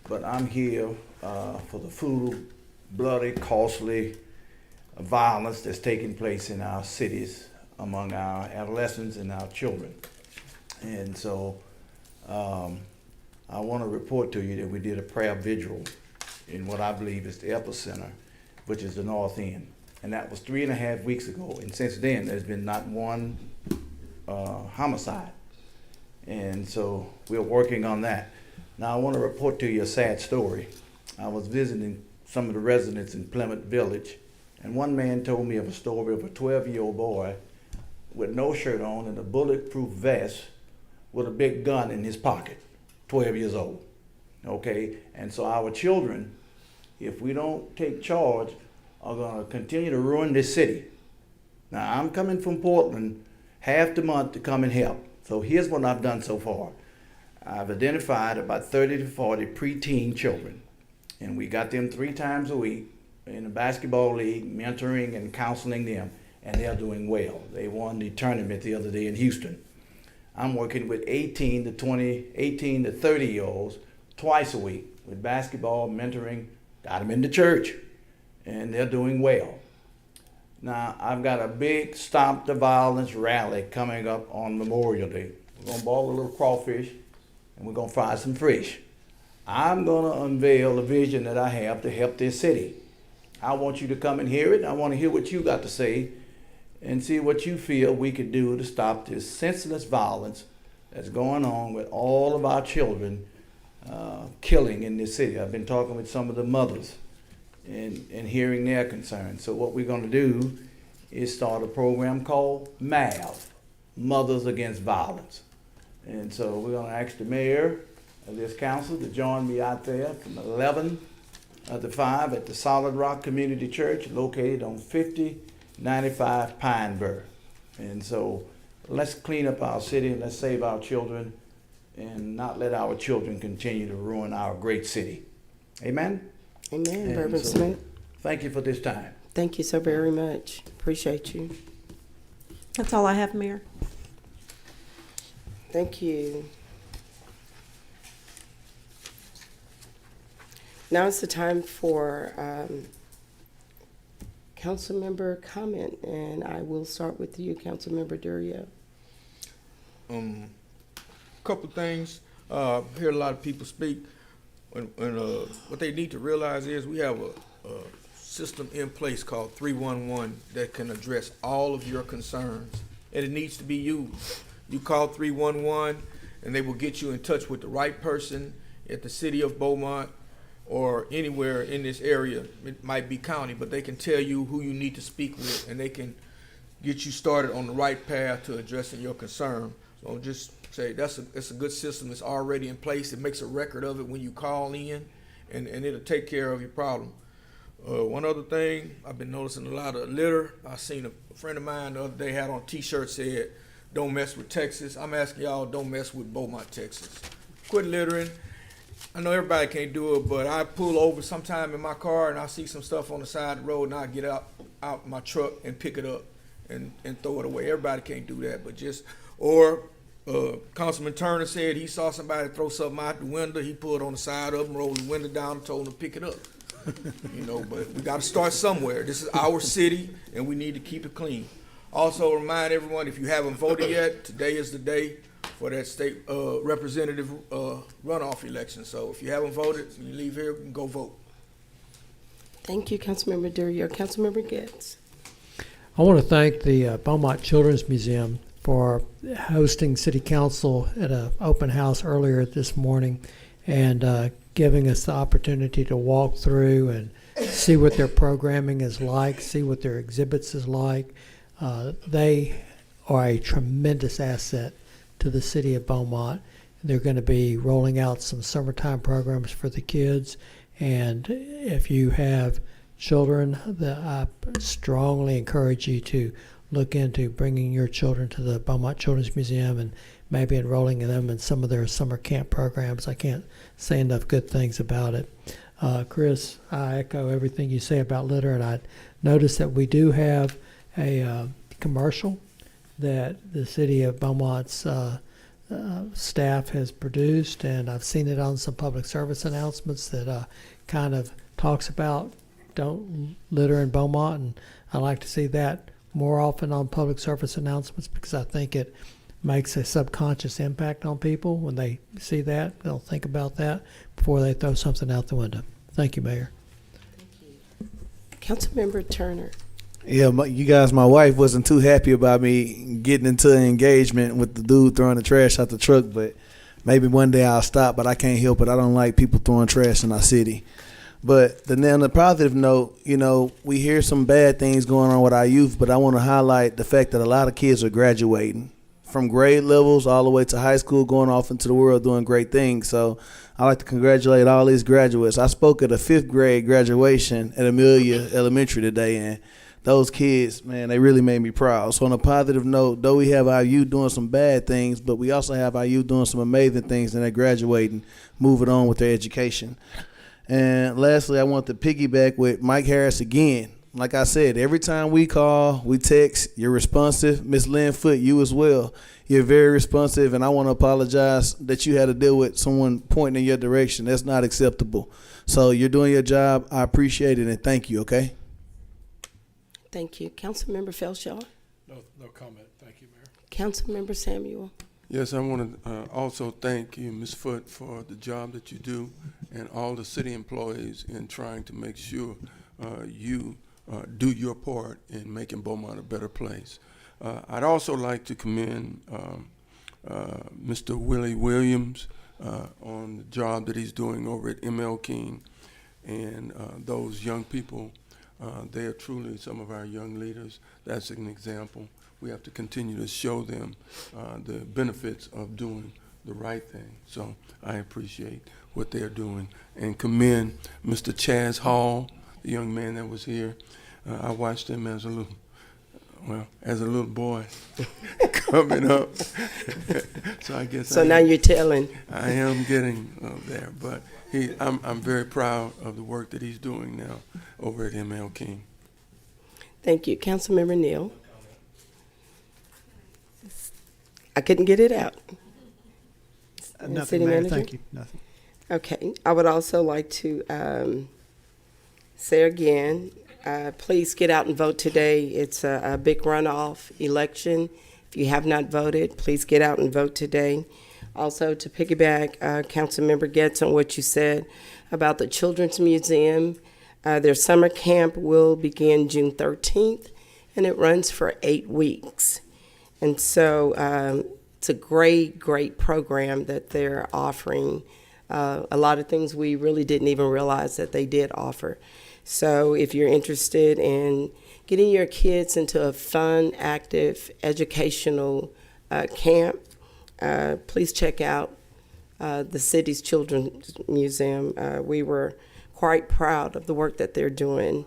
But I'm here for the food, bloody, costly violence that's taking place in our cities among our adolescents and our children. And so I want to report to you that we did a prayer vigil in what I believe is the epicenter, which is the North End. And that was 3.5 weeks ago. And since then, there's been not one homicide. And so we're working on that. Now, I want to report to you a sad story. I was visiting some of the residents in Plymouth Village, and one man told me of a story of a 12-year-old boy with no shirt on and a bulletproof vest with a big gun in his pocket, 12 years old. Okay? And so our children, if we don't take charge, are going to continue to ruin this city. Now, I'm coming from Portland half the month to come and help. So here's what I've done so far. I've identified about 30 to 40 preteen children, and we got them 3 times a week in the basketball league, mentoring and counseling them, and they're doing well. They won the tournament the other day in Houston. I'm working with 18 to 30-year-olds twice a week with basketball, mentoring, got them into church, and they're doing well. Now, I've got a big Stop the Violence rally coming up on Memorial Day. We're going to boil a little crawfish, and we're going to fry some fish. I'm going to unveil a vision that I have to help this city. I want you to come and hear it. I want to hear what you got to say and see what you feel we could do to stop this senseless violence that's going on with all of our children killing in this city. I've been talking with some of the mothers and hearing their concerns. So what we're going to do is start a program called MAV, Mothers Against Violence. And so we're going to ask the mayor of this council to join me out there from 11 to 5 at the Solid Rock Community Church located on 5095 Pineborough. And so let's clean up our city, let's save our children, and not let our children continue to ruin our great city. Amen? Amen, Reverend Smith. Thank you for this time. Thank you so very much. Appreciate you. That's all I have, Mayor. Thank you. Now is the time for council member comment, and I will start with you, Council Member Durio. Couple things. Hear a lot of people speak. What they need to realize is we have a system in place called 311 that can address all of your concerns, and it needs to be used. You call 311 and they will get you in touch with the right person at the city of Beaumont or anywhere in this area. It might be county, but they can tell you who you need to speak with, and they can get you started on the right path to addressing your concern. So just say it's a good system. It's already in place. It makes a record of it when you call in, and it'll take care of your problem. One other thing, I've been noticing a lot of litter. I seen a friend of mine the other day had on a t-shirt said, "Don't mess with Texas." I'm asking y'all, don't mess with Beaumont, Texas. Quit littering. I know everybody can't do it, but I pull over sometime in my car and I see some stuff on the side of the road, and I get out my truck and pick it up and throw it away. Everybody can't do that, but Councilman Turner said he saw somebody throw something out the window. He pulled on the side of them, rolled the window down, and told them to pick it up. But we got to start somewhere. This is our city, and we need to keep it clean. Also, remind everyone, if you haven't voted yet, today is the day for that state representative runoff election. So if you haven't voted, you leave here and go vote. Thank you, Councilmember Durio. Councilmember Getz. I want to thank the Beaumont Children's Museum for hosting City Council at an open house earlier this morning and giving us the opportunity to walk through and see what their programming is like, see what their exhibits is like. They are a tremendous asset to the city of Beaumont. They're going to be rolling out some summertime programs for the kids, and if you have children, I strongly encourage you to look into bringing your children to the Beaumont Children's Museum and maybe enrolling them in some of their summer camp programs. I can't say enough good things about it. Chris, I echo everything you say about litter, and I noticed that we do have a commercial that the city of Beaumont's staff has produced, and I've seen it on some public service announcements that kind of talks about don't litter in Beaumont, and I like to see that more often on public service announcements because I think it makes a subconscious impact on people. When they see that, they'll think about that before they throw something out the window. Thank you, Mayor. Councilmember Turner. Yeah, you guys, my wife wasn't too happy about me getting into an engagement with the dude throwing the trash out the truck, but maybe one day I'll stop, but I can't help it. I don't like people throwing trash in our city. But then on the positive note, we hear some bad things going on with our youth, but I want to highlight the fact that a lot of kids are graduating from grade levels all the way to high school, going off into the world doing great things. So I'd like to congratulate all these graduates. I spoke at a 5th grade graduation at Amelia Elementary today, and those kids, man, they really made me proud. So on a positive note, though we have our youth doing some bad things, but we also have our youth doing some amazing things, and they're graduating, moving on with their education. And lastly, I want to piggyback with Mike Harris again. Like I said, every time we call, we text, you're responsive. Ms. Lynn Foote, you as well. You're very responsive, and I want to apologize that you had to deal with someone pointing in your direction. That's not acceptable. So you're doing your job. I appreciate it, and thank you, okay? Thank you. Councilmember Felshaw. No comment. Thank you, Mayor. Councilmember Samuel. Yes, I want to also thank you, Ms. Foote, for the job that you do, and all the city employees in trying to make sure you do your part in making Beaumont a better place. I'd also like to commend Mr. Willie Williams on the job that he's doing over at ML King, and those young people. They are truly some of our young leaders. That's an example. We have to continue to show them the benefits of doing the right thing. So I appreciate what they're doing, and commend Mr. Chaz Hall, the young man that was here. I watched him as a little boy coming up. So I guess. So now you're telling. I am getting there, but I'm very proud of the work that he's doing now over at ML King. Thank you. Councilmember Neal. I couldn't get it out. Nothing, City Mayor. Manager? Thank you. Nothing. Okay. I would also like to say again, please get out and vote today. It's a big runoff election. If you have not voted, please get out and vote today. Also, to piggyback, Councilmember Getz, on what you said about the Children's Museum, their summer camp will begin June 13th, and it runs for 8 weeks. And so it's a great, great program that they're offering. A lot of things we really didn't even realize that they did offer. So if you're interested in getting your kids into a fun, active, educational camp, please check out the city's Children's Museum. We were quite proud of the work that they're doing.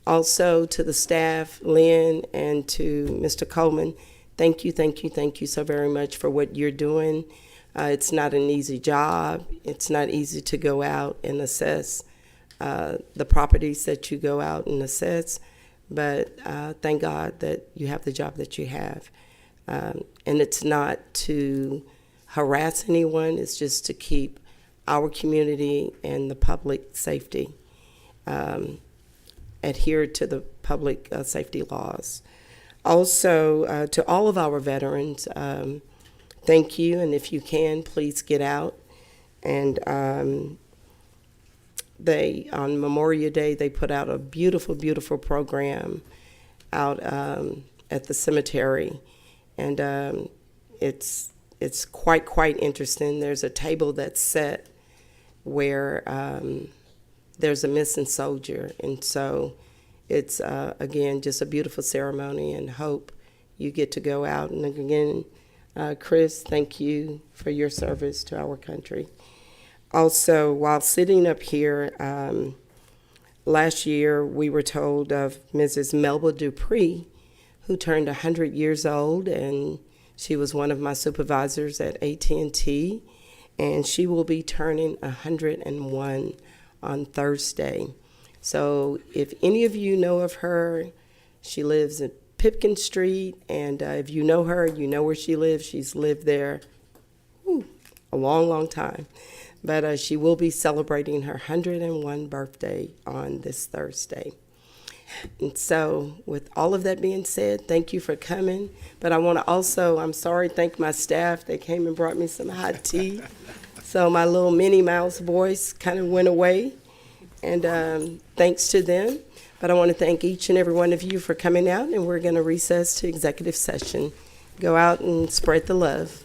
Also, to the staff, Lynn, and to Mr. Coleman, thank you so very much for what you're doing. It's not an easy job. It's not easy to go out and assess the properties that you go out and assess, but thank God that you have the job that you have. And it's not to harass anyone, it's just to keep our community and the public safety, adhere to the public safety laws. Also, to all of our veterans, thank you, and if you can, please get out. And on Memorial Day, they put out a beautiful, beautiful program out at the cemetery, and it's quite interesting. There's a table that's set where there's a missing soldier, and so it's again just a beautiful ceremony, and hope you get to go out. And again, Chris, thank you for your service to our country. Also, while sitting up here, last year we were told of Mrs. Melba Dupree, who turned 100 years old, and she was one of my supervisors at AT&T, and she will be turning 101 on Thursday. So if any of you know of her, she lives at Pipkin Street, and if you know her, you know where she lives. She's lived there a long, long time. But she will be celebrating her 101 birthday on this Thursday. And so with all of that being said, thank you for coming. But I want to also, I'm sorry, thank my staff. They came and brought me some hot tea. So my little Minnie Mouse voice kind of went away. And thanks to them. But I want to thank each and every one of you for coming out, and we're going to recess to executive session. Go out and spread the love.